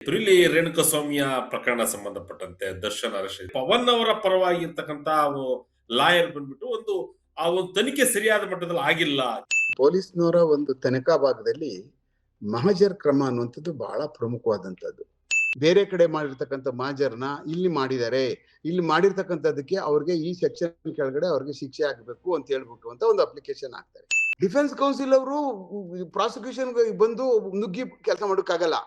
ಇಲ್ಲಿ ರೇಣುಕಸ್ವಾಮಿಯ ಪ್ರಕರಣ ಸಂಬಂಧಪಟ್ಟಂತೆ ದರ್ಶನ್ ಅರೆಸ್ಟ್ ಪವನ್ ಅವರ ಪರವಾಗಿ ಇರ್ತಕ್ಕಂತ ಲಾಯರ್ ಬಂದ್ಬಿಟ್ಟು ಆ ಒಂದು ತನಿಖೆ ಸರಿಯಾದ ಮಟ್ಟದಲ್ಲಿ ಆಗಿಲ್ಲ. ಪೊಲೀಸ್ನವರ ಒಂದು ತನಿಖಾ ಭಾಗದಲ್ಲಿ ಮಹಜರ್ ಕ್ರಮ ಅನ್ನುವಂಥದ್ದು ಬಹಳ ಪ್ರಮುಖವಾದಂಥದ್ದು. ಬೇರೆ ಕಡೆ ಮಾಡಿರ್ತಕ್ಕಂಥ ಮಹಜರ್ನ ಇಲ್ಲಿ ಮಾಡಿದ್ದಾರೆ, ಇಲ್ಲಿ ಮಾಡಿರ್ತಕ್ಕಂಥದ್ದಕ್ಕೆ ಅವ್ರಿಗೆ ಈ ಸೆಕ್ಷನ್ ಕೆಳಗಡೆ ಅವ್ರಿಗೆ ಶಿಕ್ಷೆ ಆಗಬೇಕು ಅಂತ ಹೇಳ್ಬಿಟ್ಟು ಅಂತ ಒಂದು ಅಪ್ಲಿಕೇಶನ್ ಹಾಕ್ತಾರೆ. ಡಿಫೆನ್ಸ್ ಕೌನ್ಸಿಲ್ ಅವರು ಪ್ರಾಸಿಕ್ಯೂಷನ್ ಬಂದು ನುಗ್ಗಿ ಕೆಲಸ ಮಾಡೋಕ್ಕಾಗಲ್ಲ.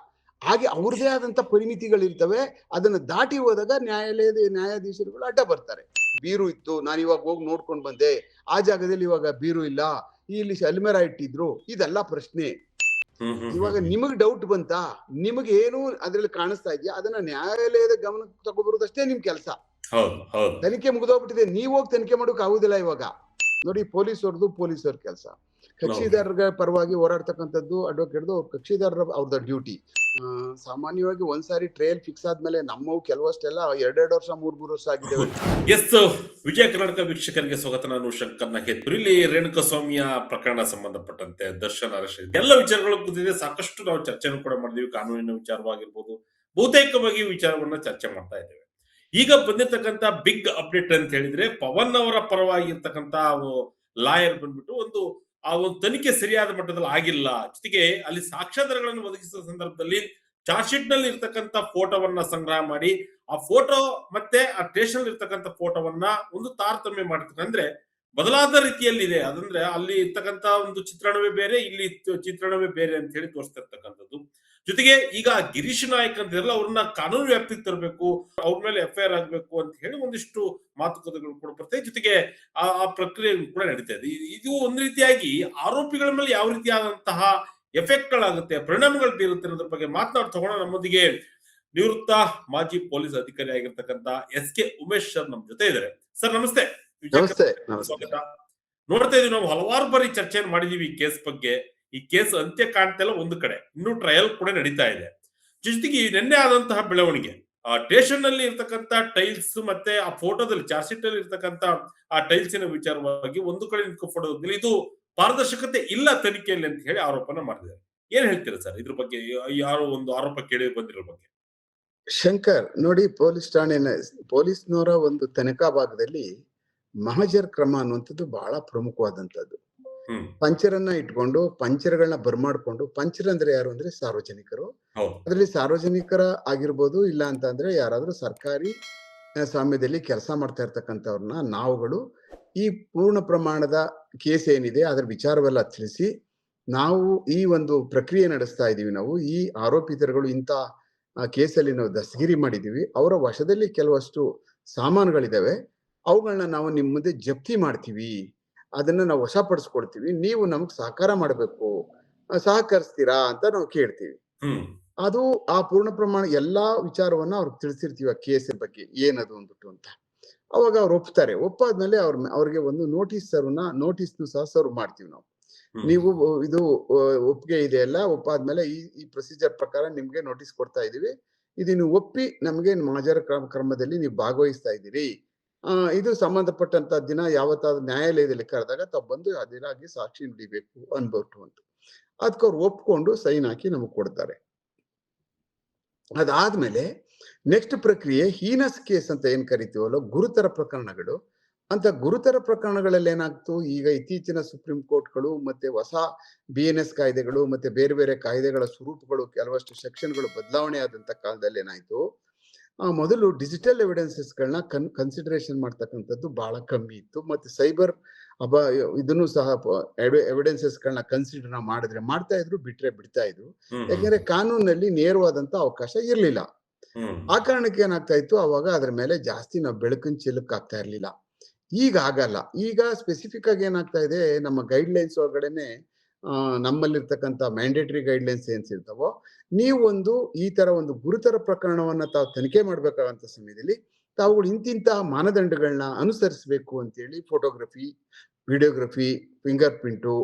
ಹಾಗೆ ಅವ್ರದೇ ಆದಂತ ಪರಿಮಿತಿಗಳಿರ್ತವೆ. ಅದನ್ನ ದಾಟಿ ಹೋದಾಗ ನ್ಯಾಯಾಧೀಶರುಗಳು ಅಡ್ಡ ಬರ್ತಾರೆ. ಬೀರು ಇತ್ತು, ನಾನು ಇವಾಗ ಹೋಗಿ ನೋಡ್ಕೊಂಡು ಬಂದೆ, ಆ ಜಾಗದಲ್ಲಿ ಇವಾಗ ಬೀರು ಇಲ್ಲ, ಇಲ್ಲಿ ಅಲ್ಮೇರಾ ಇಟ್ಟಿದ್ರು, ಇದೆಲ್ಲ ಪ್ರಶ್ನೆ. ಇವಾಗ ನಿಮಗ್ ಡೌಟ್ ಬಂತಾ, ನಿಮಗೆ ಏನು ಅದ್ರಲ್ಲಿ ಕಾಣಿಸ್ತಾ ಇದೆಯಾ, ಅದನ್ನ ನ್ಯಾಯಾಲಯದ ಗಮನಕ್ಕೆ ತಗೊಬರೋದಷ್ಟೇ ನಿಮ್ ಕೆಲಸ. ತನಿಖೆ ಮುಗಿದೋಗ್ಬಿಟ್ಟಿದೆ, ನೀವ್ ಹೋಗಿ ತನಿಖೆ ಮಾಡೋಕ್ ಆಗುದಿಲ್ಲ. ಇವಾಗ ನೋಡಿ, ಪೊಲೀಸರ ಕೆಲಸ, ಕಕ್ಷಿದಾರರ ಪರವಾಗಿ ಹೋರಾಡ್ತಕ್ಕಂಥದ್ದು ಅಡ್ವೊಕೇಟ್ದು ಕಕ್ಷಿದಾರರ ಅವ್ರದ್ದು ಡ್ಯೂಟಿ. ಸಾಮಾನ್ಯವಾಗಿ ಒಂದ್ಸಾರಿ ಟ್ರಯಲ್ ಫಿಕ್ಸ್ ಆದ್ಮೇಲೆ ನಮ್ಮವು ಕೆಲವಷ್ಟೆಲ್ಲ 2 ವರ್ಷ 3 ವರ್ಷ ಆಗಿದ್ದೇವೆ. ಎಸ್, ವಿಜಯ ಕರ್ನಾಟಕ ವೀಕ್ಷಕರಿಗೆ ಸ್ವಾಗತ. ನಾನು ಶಂಕರ್ ನಾಗೇತ್. ಇಲ್ಲಿ ರೇಣುಕಸ್ವಾಮಿಯ ಪ್ರಕರಣ ಸಂಬಂಧಪಟ್ಟಂತೆ ದರ್ಶನ್ ಅರೆಸ್ಟ್ ಎಲ್ಲ ವಿಚಾರಗಳು ಕೂತಿದೆ. ಸಾಕಷ್ಟು ನಾವು ಚರ್ಚೆನೂ ಕೂಡ ಮಾಡಿದೀವಿ. ಕಾನೂನಿನ ವಿಚಾರವಾಗಿರ್ಬೋದು, ಬಹುತೇಕವಾಗಿ ವಿಚಾರವನ್ನ ಚರ್ಚೆ ಮಾಡ್ತಾ ಇದ್ದೇವೆ. ಈಗ ಬಂದಿರತಕ್ಕಂತ ಬಿಗ್ ಅಪ್ಡೇಟ್ ಅಂತ ಹೇಳಿದ್ರೆ, ಪವನ್ ಅವರ ಪರವಾಗಿ ಇರ್ತಕ್ಕಂತ ಲಾಯರ್ ಬಂದ್ಬಿಟ್ಟು ಆ ಒಂದು ತನಿಖೆ ಸರಿಯಾದ ಮಟ್ಟದಲ್ಲಿ ಆಗಿಲ್ಲ, ಜೊತೆಗೆ ಅಲ್ಲಿ ಸಾಕ್ಷ್ಯಾಧಾರಗಳನ್ನು ಒದಗಿಸುವ ಸಂದರ್ಭದಲ್ಲಿ ಚಾರ್ಜ್ ಶೀಟ್ ನಲ್ಲಿ ಇರ್ತಕ್ಕಂಥ ಫೋಟೋವನ್ನ ಸಂಗ್ರಹ ಮಾಡಿ, ಆ ಫೋಟೋ ಮತ್ತೆ ಆ ಸ್ಟೇಷನ್ ಇರ್ತಕ್ಕಂಥ ಫೋಟೋವನ್ನ ಒಂದು ತಾರತಮ್ಯ ಮಾಡ್ತಾರೆ. ಅಂದ್ರೆ ಬದಲಾದ ರೀತಿಯಲ್ಲಿ ಇದೆ. ಅದಂದ್ರೆ ಅಲ್ಲಿ ಇರ್ತಕ್ಕಂಥ ಒಂದು ಚಿತ್ರಣವೇ ಬೇರೆ, ಇಲ್ಲಿ ಚಿತ್ರಣವೇ ಬೇರೆ ಅಂತ ಹೇಳಿ ತೋರಿಸ್ತಿರ್ತಕ್ಕಂಥದ್ದು. ಜೊತೆಗೆ ಈಗ ಗಿರೀಶ್ ನಾಯಕ್ ಅಂತ ಇರಲ್ಲ, ಅವ್ರನ್ನ ಕಾನೂನು ವ್ಯಾಪ್ತಿಗೆ ತರಬೇಕು, ಅವ್ರ ಮೇಲೆ FIR ಆಗ್ಬೇಕು ಅಂತ ಹೇಳಿ ಒಂದಿಷ್ಟು ಮಾತುಕತೆಗಳು ಕೂಡ ಬರ್ತದೆ. ಜೊತೆಗೆ ಆ ಪ್ರಕ್ರಿಯೆ ಕೂಡ ನಡೀತಾ ಇದೆ. ಇದು ಒಂದು ರೀತಿಯಾಗಿ ಆರೋಪಿಗಳ ಮೇಲೆ ಯಾವ ರೀತಿಯಾದಂತಹ ಎಫೆಕ್ಟ್ ಗಳಾಗುತ್ತೆ, ಪರಿಣಾಮಗಳು ಬೀರುತ್ತೆ ಅನ್ನೋದ್ರ ಬಗ್ಗೆ ಮಾತನಾಡ್ತಾ ನಮ್ಮೊಂದಿಗೆ ನಿವೃತ್ತ ಮಾಜಿ ಪೊಲೀಸ್ ಅಧಿಕಾರಿ ಆಗಿರ್ತಕ್ಕಂಥ SK ಉಮೇಶ್ ಸರ್ ನಮ್ಮ ಜೊತೆ ಇದ್ದಾರೆ. ಸರ್ ನಮಸ್ತೆ. ಸ್ವಾಗತ. ನೋಡ್ತಾ ಇದೀವಿ, ನಾವು ಹಲವಾರು ಬಾರಿ ಚರ್ಚೆಯನ್ನು ಮಾಡಿದೀವಿ ಈ ಕೇಸ್ ಬಗ್ಗೆ. ಈ ಕೇಸ್ ಅಂತ್ಯ ಕಾಣ್ತಾ ಇಲ್ಲ, ಒಂದು ಕಡೆ ಇನ್ನು ಟ್ರಯಲ್ ಕೂಡ ನಡೀತಾ ಇದೆ. ಜೊತೆಗೆ ನಿನ್ನೆ ಆದಂತಹ ಬೆಳವಣಿಗೆ, ಆ ಸ್ಟೇಷನ್ ನಲ್ಲಿ ಇರ್ತಕ್ಕಂಥ ಟೈಲ್ಸ್ ಮತ್ತೆ ಆ ಫೋಟೋದಲ್ಲಿ ಚಾರ್ಜ್ ಶೀಟ್ ಅಲ್ಲಿ ಇರ್ತಕ್ಕಂಥ ಆ ಟೈಲ್ಸಿನ ವಿಚಾರವಾಗಿ ಒಂದು ಕಡೆ ನಿಂತ್ಕೊಂಡು ಇದು ಪಾರದರ್ಶಕತೆ ಇಲ್ಲ ತನಿಖೆಯಲ್ಲಿ ಅಂತ ಹೇಳಿ ಆರೋಪನ ಮಾಡಿದ್ದಾರೆ. ಏನ್ ಹೇಳ್ತೀರಾ ಸರ್ ಇದ್ರ ಬಗ್ಗೆ? ಯಾರೋ ಒಂದು ಆರೋಪ ಕೇಳಿ ಬಂದಿರೋ ಬಗ್ಗೆ. ಶಂಕರ್ ನೋಡಿ, ಪೊಲೀಸ್ನವರ ಒಂದು ತನಿಖಾ ಭಾಗದಲ್ಲಿ ಮಹಜರ್ ಕ್ರಮ ಅನ್ನುವಂಥದ್ದು ಬಹಳ ಪ್ರಮುಖವಾದಂತದ್ದು. ಪಂಚರನ್ನ ಇಟ್ಕೊಂಡು ಪಂಚರ್ಗಳನ್ನ ಬರ್ಮಾಡ್ಕೊಂಡು, ಪಂಚರ್ ಅಂದ್ರೆ ಯಾರು ಅಂದ್ರೆ ಸಾರ್ವಜನಿಕರು. ಅದರಲ್ಲಿ ಸಾರ್ವಜನಿಕರ ಆಗಿರ್ಬೋದು, ಇಲ್ಲ ಅಂತ ಅಂದ್ರೆ ಯಾರಾದ್ರೂ ಸರ್ಕಾರಿ ಸ್ವಾಮ್ಯದಲ್ಲಿ ಕೆಲಸ ಮಾಡ್ತಾ ಇರ್ತಕ್ಕಂಥವ್ರನ್ನ ನಾವುಗಳು ಈ ಪೂರ್ಣ ಪ್ರಮಾಣದ ಕೇಸ್ ಏನಿದೆ ಅದರ ವಿಚಾರವೆಲ್ಲ ತಿಳಿಸಿ ನಾವು ಈ ಒಂದು ಪ್ರಕ್ರಿಯೆ ನಡೆಸ್ತಾ ಇದೀವಿ. ನಾವು ಈ ಆರೋಪಿತರುಗಳು ಇಂಥ ಕೇಸಲ್ಲಿ ನಾವು ದಸ್ತಗಿರಿ ಮಾಡಿದೀವಿ, ಅವರ ವಶದಲ್ಲಿ ಕೆಲವಷ್ಟು ಸಾಮಾನುಗಳಿದಾವೆ, ಅವುಗಳನ್ನ ನಾವು ನಿಮ್ ಮುಂದೆ ಜಪ್ತಿ ಮಾಡ್ತೀವಿ, ಅದನ್ನ ನಾವು ವಶಪಡಿಸ್ಕೊಡ್ತೀವಿ, ನೀವು ನಮಗ್ ಸಹಕಾರ ಮಾಡಬೇಕು, ಸಹಕರಿಸ್ತೀರಾ ಅಂತ ನಾವು ಕೇಳ್ತೀವಿ. ಅದು ಆ ಪೂರ್ಣ ಪ್ರಮಾಣ ಎಲ್ಲಾ ವಿಚಾರವನ್ನ ಅವ್ರಿಗೆ ತಿಳಿಸಿರ್ತೀವಿ, ಆ ಕೇಸ್ ಬಗ್ಗೆ ಏನದು ಅಂದ್ಬಿಟ್ಟು ಅಂತ. ಅವಾಗ ಅವ್ರು ಒಪ್ತಾರೆ. ಒಪ್ಪಾದ್ಮೇಲೆ ಅವ್ರಿಗೆ ಒಂದು ನೋಟಿಸ್ನು ಸಹ ಸರ್ವ್ ಮಾಡ್ತೀವಿ ನಾವು. ನೀವು ಇದು ಒಪ್ಪಿಗೆ ಇದೆಯಲ್ಲ, ಒಪ್ಪಾದ್ಮೇಲೆ ಈ ಪ್ರೊಸೀಜರ್ ಪ್ರಕಾರ ನಿಮ್ಗೆ ನೋಟಿಸ್ ಕೊಡ್ತಾ ಇದೀವಿ, ಇದನ್ನು ಒಪ್ಪಿ ನಮ್ಗೆ ಮಹಜರ್ ಕ್ರಮದಲ್ಲಿ ನೀವು ಭಾಗವಹಿಸ್ತಾ ಇದ್ದೀರಿ, ಇದು ಸಂಬಂಧಪಟ್ಟಂತ ದಿನ ಯಾವತ್ತಾದ್ರೂ ನ್ಯಾಯಾಲಯದಲ್ಲಿ ಕರೆದಾಗ ತಾವು ಬಂದು ಅದಿರಾಗಿ ಸಾಕ್ಷಿ ನುಡಿಬೇಕು ಅನ್ಬಿಟ್ಟು ಅಂತ. ಅದಕ್ಕೆ ಅವ್ರು ಒಪ್ಕೊಂಡು ಸೈನ್ ಹಾಕಿ ನಮಗ್ ಕೊಡ್ತಾರೆ. ಅದಾದ್ಮೇಲೆ ನೆಕ್ಸ್ಟ್ ಪ್ರಕ್ರಿಯೆ ಹೀನಸ್ ಕೇಸ್ ಅಂತ ಏನ್ ಕರಿತೀವಲ್ಲ, ಗುರುತರ ಪ್ರಕರಣಗಳು. ಅಂತ ಗುರುತರ ಪ್ರಕರಣಗಳಲ್ಲಿ ಏನಾಗ್ತು, ಈಗ ಇತ್ತೀಚಿನ ಸುಪ್ರೀಂ ಕೋರ್ಟ್ಗಳು ಮತ್ತೆ ಹೊಸ BNS ಕಾಯ್ದೆಗಳು ಮತ್ತೆ ಬೇರೆ ಬೇರೆ ಕಾಯ್ದೆಗಳ ಸ್ವರೂಪಗಳು, ಕೆಲವಷ್ಟು ಸೆಕ್ಷನ್ಗಳು ಬದಲಾವಣೆ ಆದಂತ ಕಾಲದಲ್ಲಿ ಏನಾಯ್ತು, ಮೊದಲು ಡಿಜಿಟಲ್ ಎವಿಡೆನ್ಸಸ್ಗಳನ್ನ ಕನ್ಸಿಡರೇಷನ್ ಮಾಡ್ತಕ್ಕಂಥದ್ದು ಬಹಳ ಕಮ್ಮಿ ಇತ್ತು. ಮತ್ತೆ ಸೈಬರ್ ಇದನ್ನು ಸಹ ಎವಿಡೆನ್ಸಸ್ಗಳನ್ನ ಕನ್ಸಿಡರ್ ಮಾಡಿದ್ರೆ ಮಾಡ್ತಾ ಇದ್ರು, ಬಿಟ್ರೆ ಬಿಡ್ತಾ ಇದ್ರು. ಯಾಕಂದ್ರೆ ಕಾನೂನಲ್ಲಿ ನೇರವಾದಂತ ಅವಕಾಶ ಇರ್ಲಿಲ್ಲ. ಆ ಕಾರಣಕ್ಕೆ ಏನಾಗ್ತಾ ಇತ್ತು, ಅವಾಗ ಅದ್ರ ಮೇಲೆ ಜಾಸ್ತಿ ನಾವು ಬೆಳಕಿನ ಚೆಲ್ಲಕ್ ಆಗ್ತಾ ಇರ್ಲಿಲ್ಲ. ಈಗ ಆಗಲ್ಲ. ಈಗ ಸ್ಪೆಸಿಫಿಕ್ ಆಗಿ ಏನಾಗ್ತಾ ಇದೆ, ನಮ್ಮ ಗೈಡ್ ಲೈನ್ಸ್ ಒಳಗಡೆನೆ ನಮ್ಮಲ್ಲಿರ್ತಕ್ಕಂಥ ಮ್ಯಾಂಡೇಟರಿ ಗೈಡ್ ಲೈನ್ಸ್ ಏನ್ಸ್ ಇರ್ತಾವೋ, ನೀವು ಈ ತರ ಒಂದು ಗುರುತರ ಪ್ರಕರಣವನ್ನ ತಾವು ತನಿಖೆ ಮಾಡ್ಬೇಕಾದಂತ ಸಮಯದಲ್ಲಿ ತಾವುಗಳು ಇಂತಿಂತಹ ಮಾನದಂಡಗಳನ್ನ ಅನುಸರಿಸಬೇಕು ಅಂತೇಳಿ ಫೋಟೋಗ್ರಫಿ, ವಿಡಿಯೋಗ್ರಫಿ, ಫಿಂಗರ್ ಪ್ರಿಂಟು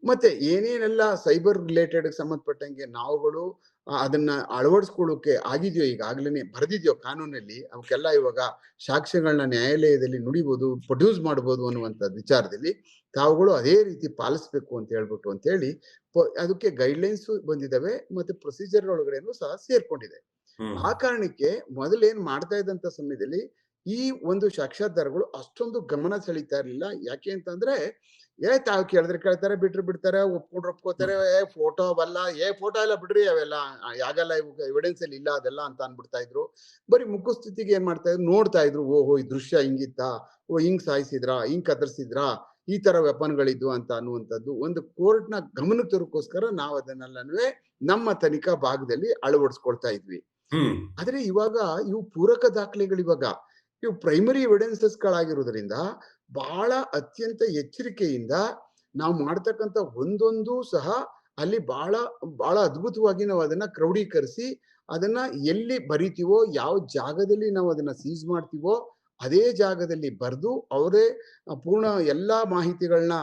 ಮತ್ತೆ ಏನೇನೆಲ್ಲ ಸೈಬರ್ ರಿಲೇಟೆಡ್ ಸಂಬಂಧಪಟ್ಟಂಗೆ ನಾವುಗಳು ಅದನ್ನ ಅಳವಡಿಸ್ಕೊಳ್ಳೋಕೆ ಆಗಿದೆಯೋ, ಈಗಾಗ್ಲೇ ಬರೆದಿದೆಯೋ ಕಾನೂನಲ್ಲಿ, ಅವಕ್ಕೆಲ್ಲ ಇವಾಗ ಸಾಕ್ಷ್ಯಗಳನ್ನ ನ್ಯಾಯಾಲಯದಲ್ಲಿ ನುಡಿಬಹುದು, ಪ್ರೊಡ್ಯೂಸ್ ಮಾಡಬಹುದು ಅನ್ನುವಂಥ ವಿಚಾರದಲ್ಲಿ ತಾವುಗಳು ಅದೇ ರೀತಿ ಪಾಲಿಸ್ಬೇಕು ಅಂತ ಹೇಳ್ಬಿಟ್ಟು ಅಂತ ಹೇಳಿ ಅದಕ್ಕೆ ಗೈಡ್ಲೈನ್ಸ್ ಬಂದಿದ್ದಾವೆ, ಮತ್ತೆ ಪ್ರೊಸೀಜರ್ ಒಳಗಡೆನೂ ಸಹ ಸೇರ್ಕೊಂಡಿದೆ. ಹ್ಮ್ ಆ ಕಾರಣಕ್ಕೆ ಮೊದಲೇನ್ ಮಾಡ್ತಾ ಇದ್ದಂತ ಸಮಯದಲ್ಲಿ ಈ ಒಂದು ಸಾಕ್ಷಾತ್ಕಾರಗಳು ಅಷ್ಟೊಂದು ಗಮನ ಸೆಳೀತಾ ಇರ್ಲಿಲ್ಲ. ಯಾಕೆ ಅಂತಂದ್ರೆ ತಾವ್ ಕೇಳಿದ್ರೆ ಕೇಳ್ತಾರೆ, ಬಿಟ್ರೆ ಬಿಡ್ತಾರೆ, ಒಪ್ಕೊಂಡ್ರೆ ಒಪ್ಕೋತಾರೆ. ಹ್ಮ್ ಫೋಟೋ ಅವಲ್ಲ, ಫೋಟೋ ಎಲ್ಲ ಬಿಡ್ರಿ, ಅವೆಲ್ಲ ಆಗಲ್ಲ, ಎವಿಡೆನ್ಸ್ ಅಲ್ಲಿ ಇಲ್ಲ ಅದೆಲ್ಲ ಅಂತ ಅನ್ಬಿಡ್ತಾ ಇದ್ರು. ಬರೀ ಮುಖಸ್ಥಿತಿಗೆ ಏನ್ ಮಾಡ್ತಾ ಇದ್ರು, ನೋಡ್ತಾ ಇದ್ರು. ಓಹೋ, ಈ ದೃಶ್ಯ ಹಿಂಗಿತ್ತ, ಓ ಹಿಂಗ್ ಸಾಯಿಸಿದ್ರಾ, ಹಿಂಗ್ ಕತ್ತರಿಸಿದ್ರಾ, ಈ ತರ ವೆಪನ್ಗಳಿದ್ವು ಅಂತ ಅನ್ನುವಂಥದ್ದು ಒಂದು ಕೋರ್ಟ್ ನ ಗಮನಕ್ಕೆ ತರೋಕ್ಕೋಸ್ಕರ ನಾವು ಅದನ್ನೆಲ್ಲನೂ ನಮ್ಮ ತನಿಖಾ ಭಾಗದಲ್ಲಿ ಅಳವಡಿಸ್ಕೊಳ್ತಾ ಇದ್ವಿ. ಹ್ಮ್ ಆದ್ರೆ ಇವಾಗ ಇವು ಪೂರಕ ದಾಖಲೆಗಳು, ಇವು ಪ್ರೈಮರಿ ಎವಿಡೆನ್ಸಸ್ ಗಳಾಗಿರೋದ್ರಿಂದ ಬಹಳ ಅತ್ಯಂತ ಎಚ್ಚರಿಕೆಯಿಂದ ನಾವು ಮಾಡ್ತಕ್ಕಂಥ ಒಂದೊಂದು ಸಹ ಅಲ್ಲಿ ಬಹಳ ಬಹಳ ಅದ್ಭುತವಾಗಿ ನಾವು ಅದನ್ನ ಕ್ರೋಢೀಕರಿಸಿ ಅದನ್ನ ಎಲ್ಲಿ ಬರಿತೀವೋ, ಯಾವ ಜಾಗದಲ್ಲಿ ನಾವು ಅದನ್ನ ಸೀಸ್ ಮಾಡ್ತೀವೋ ಅದೇ ಜಾಗದಲ್ಲಿ ಬರೆದು ಅವರೇ ಪೂರ್ಣ ಎಲ್ಲಾ ಮಾಹಿತಿಗಳನ್ನ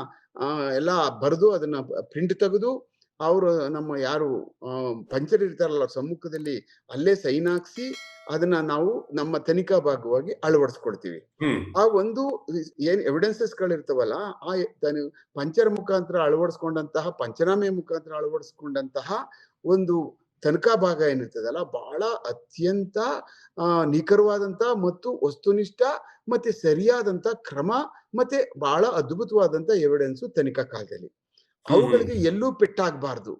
ಎಲ್ಲ ಬರೆದು ಅದನ್ನ ಪ್ರಿಂಟ್ ತೆಗೆದು ಅವರು ನಮ್ಮ ಯಾರು ಪಂಚರ್ ಇರ್ತಾರಲ್ಲ ಅವ್ರ ಸಮ್ಮುಖದಲ್ಲಿ ಅಲ್ಲೇ ಸೈನ್ ಹಾಕ್ಸಿ ಅದನ್ನ ನಾವು ನಮ್ಮ ತನಿಖಾ ಭಾಗವಾಗಿ ಅಳವಡಿಸ್ಕೊಡ್ತೀವಿ. ಹ್ಮ್ ಆ ಒಂದು ಏನ್ ಎವಿಡೆನ್ಸಸ್ ಗಳಿರ್ತಾವಲ್ಲ, ಆ ಪಂಚರ ಮುಖಾಂತರ ಅಳವಡಿಸ್ಕೊಂಡಂತಹ, ಪಂಚನಾಮೆ ಮುಖಾಂತರ ಅಳವಡಿಸ್ಕೊಂಡಂತಹ ಒಂದು ತನಿಖಾ ಭಾಗ ಏನಿರ್ತದಲ್ಲ, ಬಹಳ ಅತ್ಯಂತ ನಿಖರವಾದಂತ ಮತ್ತು ವಸ್ತುನಿಷ್ಠ ಮತ್ತೆ ಸರಿಯಾದಂತ ಕ್ರಮ ಮತ್ತೆ ಬಹಳ ಅದ್ಭುತವಾದಂತ ಎವಿಡೆನ್ಸ್ ತನಿಖಾ ಕಾಲದಲ್ಲಿ. ಹ್ಮ್ ಅವುಗಳಿಗೆ ಎಲ್ಲೂ ಪೆಟ್ಟಾಗಬಾರ್ದು.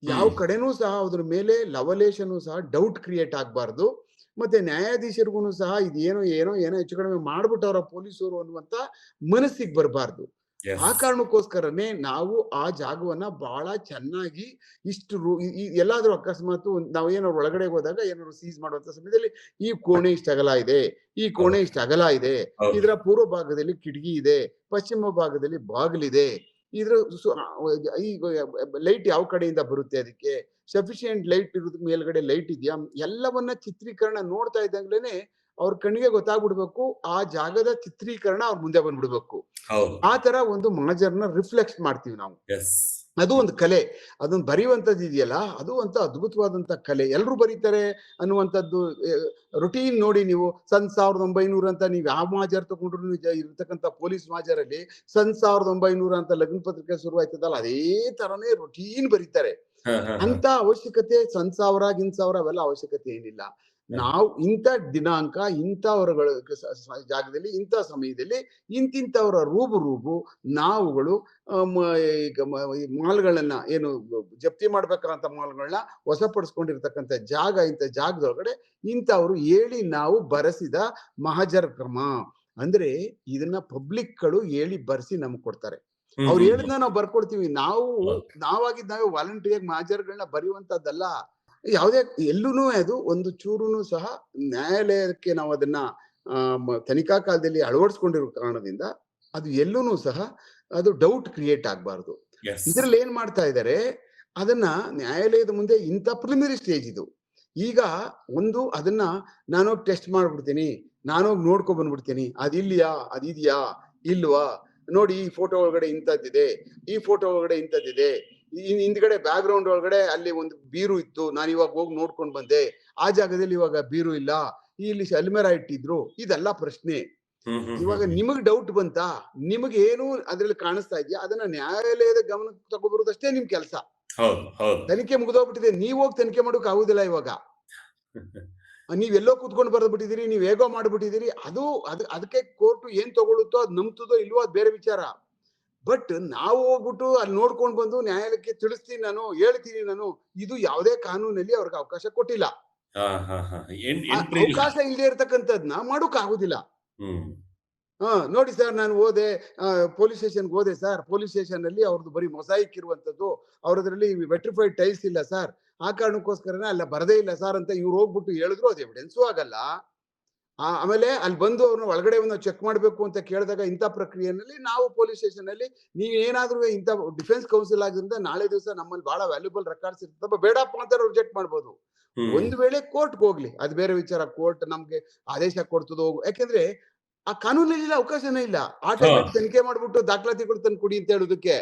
ಯಾವ ಹ್ಮ್ ಕಡೆನೂ ಸಹ ಅದ್ರ ಮೇಲೆ ಲವಲೇಶನು ಸಹ ಡೌಟ್ ಕ್ರಿಯೇಟ್ ಆಗಬಾರ್ದು. ಮತ್ತೆ ನ್ಯಾಯಾಧೀಶರಿಗೂ ಸಹ ಇದೇನೋ ಏನೋ ಏನೋ ಹೆಚ್ಚು ಕಡಿಮೆ ಮಾಡ್ಬಿಟ್ಟವ್ರ ಪೊಲೀಸರು ಅನ್ನುವಂತ ಮನಸ್ಸಿಗೆ ಬರಬಾರ್ದು. ಆ ಎಸ್ ಕಾರಣಕ್ಕೋಸ್ಕರನೇ ನಾವು ಆ ಜಾಗವನ್ನ ಬಹಳ ಚೆನ್ನಾಗಿ ಇಷ್ಟು ಎಲ್ಲಾದ್ರೂ ಅಕಸ್ಮಾತ್ ನಾವೇನೋ ಒಳಗಡೆ ಹೋದಾಗ ಏನಾದ್ರು ಸೀಸ್ ಮಾಡುವಂತ ಸಮಯದಲ್ಲಿ ಈ ಕೋಣೆ ಇಷ್ಟ ಅಗಲ ಇದೆ, ಈ ಕೋಣೆ ಹೌದು ಇಷ್ಟ ಅಗಲ ಇದೆ, ಹೌದು ಇದರ ಪೂರ್ವ ಭಾಗದಲ್ಲಿ ಕಿಟಕಿ ಇದೆ, ಪಶ್ಚಿಮ ಭಾಗದಲ್ಲಿ ಬಾಗಿಲಿದೆ, ಇದ್ರ ಈಗ ಲೈಟ್ ಯಾವ ಕಡೆಯಿಂದ ಬರುತ್ತೆ, ಅದಕ್ಕೆ ಸಫಿಶಿಯಂಟ್ ಲೈಟ್ ಇರೋದ್ ಮೇಲ್ಗಡೆ ಲೈಟ್ ಇದೆಯಾ, ಎಲ್ಲವನ್ನ ಚಿತ್ರೀಕರಣ ನೋಡ್ತಾ ಇದ್ದಂಗ್ಲೇನೆ ಅವ್ರ ಕಣ್ಣಿಗೆ ಗೊತ್ತಾಗ್ಬಿಡ್ಬೇಕು, ಆ ಜಾಗದ ಚಿತ್ರೀಕರಣ ಅವ್ರ ಮುಂದೆ ಬಂದ್ಬಿಡ್ಬೇಕು. ಹೌದು ಆ ತರ ಒಂದು ಮಾಜರ್ನ ರಿಫ್ಲೆಕ್ಟ್ ಮಾಡ್ತೀವಿ ನಾವು. ಎಸ್ ಅದು ಒಂದು ಕಲೆ. ಅದನ್ನ ಬರೆಯುವಂತದ್ದು ಇದೆಯಲ್ಲ, ಅದು ಅಂತ ಅದ್ಭುತವಾದಂತ ಕಲೆ. ಎಲ್ರು ಬರೀತಾರೆ ಅನ್ನುವಂಥದ್ದು ರೊಟೀನ್ ನೋಡಿ ನೀವು 1900 ಅಂತ ನೀವು ಯಾವ ಮಾಜರ್ ತಗೊಂಡ್ರು ಇರ್ತಕ್ಕಂಥ ಪೊಲೀಸ್ ಮಾಜರಲ್ಲಿ 1900 ಅಂತ ಲಗ್ನ ಪತ್ರಿಕೆ ಶುರುವಾಯ್ತದಲ್ಲ, ಅದೇ ತರನೇ ರೊಟೀನ್ ಬರೀತಾರೆ. ಹ ಹ ಹ ಅಂತ ಅವಶ್ಯಕತೆ 1000 ಗಿನ್ಸಾವ್ರ ಅವೆಲ್ಲ ಅವಶ್ಯಕತೆ ಏನಿಲ್ಲ. ನಾವು ಇಂಥ ದಿನಾಂಕ, ಇಂಥವರುಗಳ ಜಾಗದಲ್ಲಿ, ಇಂಥ ಸಮಯದಲ್ಲಿ ಇಂತಿಂಥವರ ರೂಬು ನಾವುಗಳು ಈಗ ಈ ಮಾಲ್ಗಳನ್ನ ಏನು ಜಪ್ತಿ ಮಾಡ್ಬೇಕಂತ ಮಾಲ್ಗಳನ್ನ ವಶಪಡಿಸ್ಕೊಂಡಿರ್ತಕ್ಕಂಥ ಜಾಗ, ಇಂಥ ಜಾಗದೊಳಗಡೆ ಇಂಥವ್ರು ಹೇಳಿ ನಾವು ಬರೆಸಿದ ಮಹಜರ್ ಕ್ರಮ ಅಂದ್ರೆ ಇದನ್ನ ಪಬ್ಲಿಕ್ಗಳು ಹೇಳಿ ಬರ್ಸಿ ನಮ್ಗೆ ಕೊಡ್ತಾರೆ. ಅವ್ರು ಹ್ಮ್ ಹೇಳಿದ್ನ ನಾವು ಬರ್ಕೊಡ್ತೀವಿ. ಹೌದು ನಾವಾಗಿದ್ ನಾವೇ ವಾಲಂಟಿಯರ್ ಮಾಜರ್ಗಳನ್ನ ಬರೆಯುವಂತದ್ದಲ್ಲ. ಯಾವುದೇ ಎಲ್ಲೂನು ಅದು ಒಂದು ಚೂರುನು ಸಹ ನ್ಯಾಯಾಲಯಕ್ಕೆ ನಾವು ಅದನ್ನ ತನಿಖಾ ಕಾಲದಲ್ಲಿ ಅಳವಡಿಸ್ಕೊಂಡಿರೋ ಕಾರಣದಿಂದ ಅದು ಎಲ್ಲೂನು ಸಹ ಅದು ಡೌಟ್ ಕ್ರಿಯೇಟ್ ಆಗ್ಬಾರ್ದು. ಎಸ್ ಇದ್ರಲ್ಲಿ ಏನ್ ಮಾಡ್ತಾ ಇದ್ದಾರೆ, ಅದನ್ನ ನ್ಯಾಯಾಲಯದ ಮುಂದೆ ಇಂಥ ಪ್ರಿಲಿಮಿನರಿ ಸ್ಟೇಜ್ ಇದು. ಈಗ ಅದನ್ನ ನಾನೋಗಿ ಟೆಸ್ಟ್ ಮಾಡ್ಬಿಡ್ತೀನಿ, ನಾನೋಗಿ ನೋಡ್ಕೊ ಬಂದ್ಬಿಡ್ತೀನಿ, ಅದಿಲ್ಯಾ, ಅದಿದ್ಯಾ ಇಲ್ವಾ, ನೋಡಿ ಈ ಫೋಟೋ ಒಳಗಡೆ ಇಂಥದ್ದಿದೆ, ಈ ಫೋಟೋ ಒಳಗಡೆ ಇಂಥದ್ದಿದೆ, ಹಿಂದ್ಗಡೆ ಬ್ಯಾಕ್ ಗ್ರೌಂಡ್ ಒಳಗಡೆ ಅಲ್ಲಿ ಒಂದು ಬೀರು ಇತ್ತು, ನಾನು ಇವಾಗ ಹೋಗಿ ನೋಡ್ಕೊಂಡ್ ಬಂದೆ, ಆ ಜಾಗದಲ್ಲಿ ಇವಾಗ ಬೀರು ಇಲ್ಲ, ಇಲ್ಲಿ ಅಲ್ಮೆರ ಇಟ್ಟಿದ್ರು. ಇದೆಲ್ಲ ಪ್ರಶ್ನೆ. ಇವಾಗ ನಿಮಗ್ ಡೌಟ್ ಬಂತಾ, ನಿಮಗೆ ಏನು ಅದ್ರಲ್ಲಿ ಕಾಣಿಸ್ತಾ ಇದೆಯಾ, ಅದನ್ನ ನ್ಯಾಯಾಲಯದ ಗಮನಕ್ಕೆ ತಗೊಬರುದಷ್ಟೇ ನಿಮ್ ಕೆಲಸ. ಹೌದು ಹೌದು ತನಿಖೆ ಮುಗಿದೋಗ್ಬಿಟ್ಟಿದೆ, ನೀವ್ ಹೋಗಿ ತನಿಖೆ ಮಾಡೋಕ್ ಆಗುದಿಲ್ಲ. ಇವಾಗ ನೀವೆಲ್ಲೋ ಕೂತ್ಕೊಂಡು ಬರ್ದ್ಬಿಟ್ಟಿದೀರಿ, ನೀವ್ ಹೇಗೋ ಮಾಡ್ಬಿಟ್ಟಿದೀರಿ. ಅದಕ್ಕೆ ಕೋರ್ಟ್ ಏನ್ ತಗೊಳುತ್ತೋ ಅದ್ ನಂಬ್ತದೋ ಇಲ್ವೋ ಅದ್ ಬೇರೆ ವಿಚಾರ. ಬಟ್ ನಾವು ಹೋಗ್ಬಿಟ್ಟು ಅಲ್ಲಿ ನೋಡ್ಕೊಂಡ್ ಬಂದು ನ್ಯಾಯಾಲಯಕ್ಕೆ ತಿಳಿಸ್ತೀನಿ, ನಾನು ಹೇಳ್ತೀನಿ, ನಾನು ಇದು ಯಾವುದೇ ಕಾನೂನಲ್ಲಿ ಅವ್ರಿಗೆ ಅವಕಾಶ ಕೊಟ್ಟಿಲ್ಲ. ಹಾ ಹಾ ಹಾ ಎಂಟ್ರಿ ಇಲ್ಲ ಅವಕಾಶ ಇಲ್ಲದೆ ಇರ್ತಕ್ಕಂಥದ್ನ ಮಾಡೋಕ್ ಆಗುದಿಲ್ಲ. ಹ್ಮ್ ನೋಡಿ ಸರ್, ನಾನು ಹೋದೆ ಪೊಲೀಸ್ ಸ್ಟೇಷನ್ಗೆ ಹೋದೆ ಸರ್, ಪೊಲೀಸ್ ಸ್ಟೇಷನ್ ಅಲ್ಲಿ ಅವ್ರದ್ದು ಬರೀ ಮೊಸಾಯಿಕ್ ಇರುವಂತದ್ದು, ಅವ್ರದ್ರಲ್ಲಿ ವೆಟ್ರಿಫೈಡ್ ಟೈಲ್ಸ್ ಇಲ್ಲ ಸರ್, ಆ ಕಾರಣಕ್ಕೋಸ್ಕರನೇ ಅಲ್ಲ ಬರದೇ ಇಲ್ಲ ಸರ್ ಅಂತ ಇವ್ರು ಹೋಗ್ಬಿಟ್ಟು ಹೇಳಿದ್ರು ಅದು ಎವಿಡೆನ್ಸು ಆಗಲ್ಲ. ಆಮೇಲೆ ಅಲ್ಲಿ ಬಂದು ಅವ್ರನ್ನ ಒಳಗಡೆ ಚೆಕ್ ಮಾಡ್ಬೇಕು ಅಂತ ಕೇಳಿದಾಗ ಇಂಥ ಪ್ರಕ್ರಿಯೆನಲ್ಲಿ ನಾವು ಪೊಲೀಸ್ ಸ್ಟೇಷನ್ ಅಲ್ಲಿ ನೀವ್ ಏನಾದ್ರೂ ಇಂಥ ಡಿಫೆನ್ಸ್ ಕೌನ್ಸಿಲ್ ಆಗಿಂದ ನಾಳೆ ದಿವಸ ನಮ್ಮಲ್ಲಿ ಬಹಳ ವ್ಯಾಲ್ಯೂಬಲ್ ರೆಕಾರ್ಡ್ಸ್ ಇರ್ತದೆ, ಬೇಡಪ್ಪ ಅಂತ ರಿಜೆಕ್ಟ್ ಮಾಡ್ಬೋದು. ಒಂದ್ ವೇಳೆ ಕೋರ್ಟ್ಗೆ ಹೋಗ್ಲಿ, ಅದು ಬೇರೆ ವಿಚಾರ. ಕೋರ್ಟ್ ನಮ್ಗೆ ಆದೇಶ ಕೊಡ್ತದೋ, ಯಾಕೆಂದ್ರೆ ಆ ಕಾನೂನಲ್ಲಿ ಅವಕಾಶನೇ ಇಲ್ಲ. ಆ ಟೈಮಲ್ಲಿ ತನಿಖೆ ಮಾಡ್ಬಿಟ್ಟು ದಾಖಲಾತಿಗಳು ತಂದು ಕೊಡಿ ಅಂತ ಹೇಳುದಕ್ಕೆ.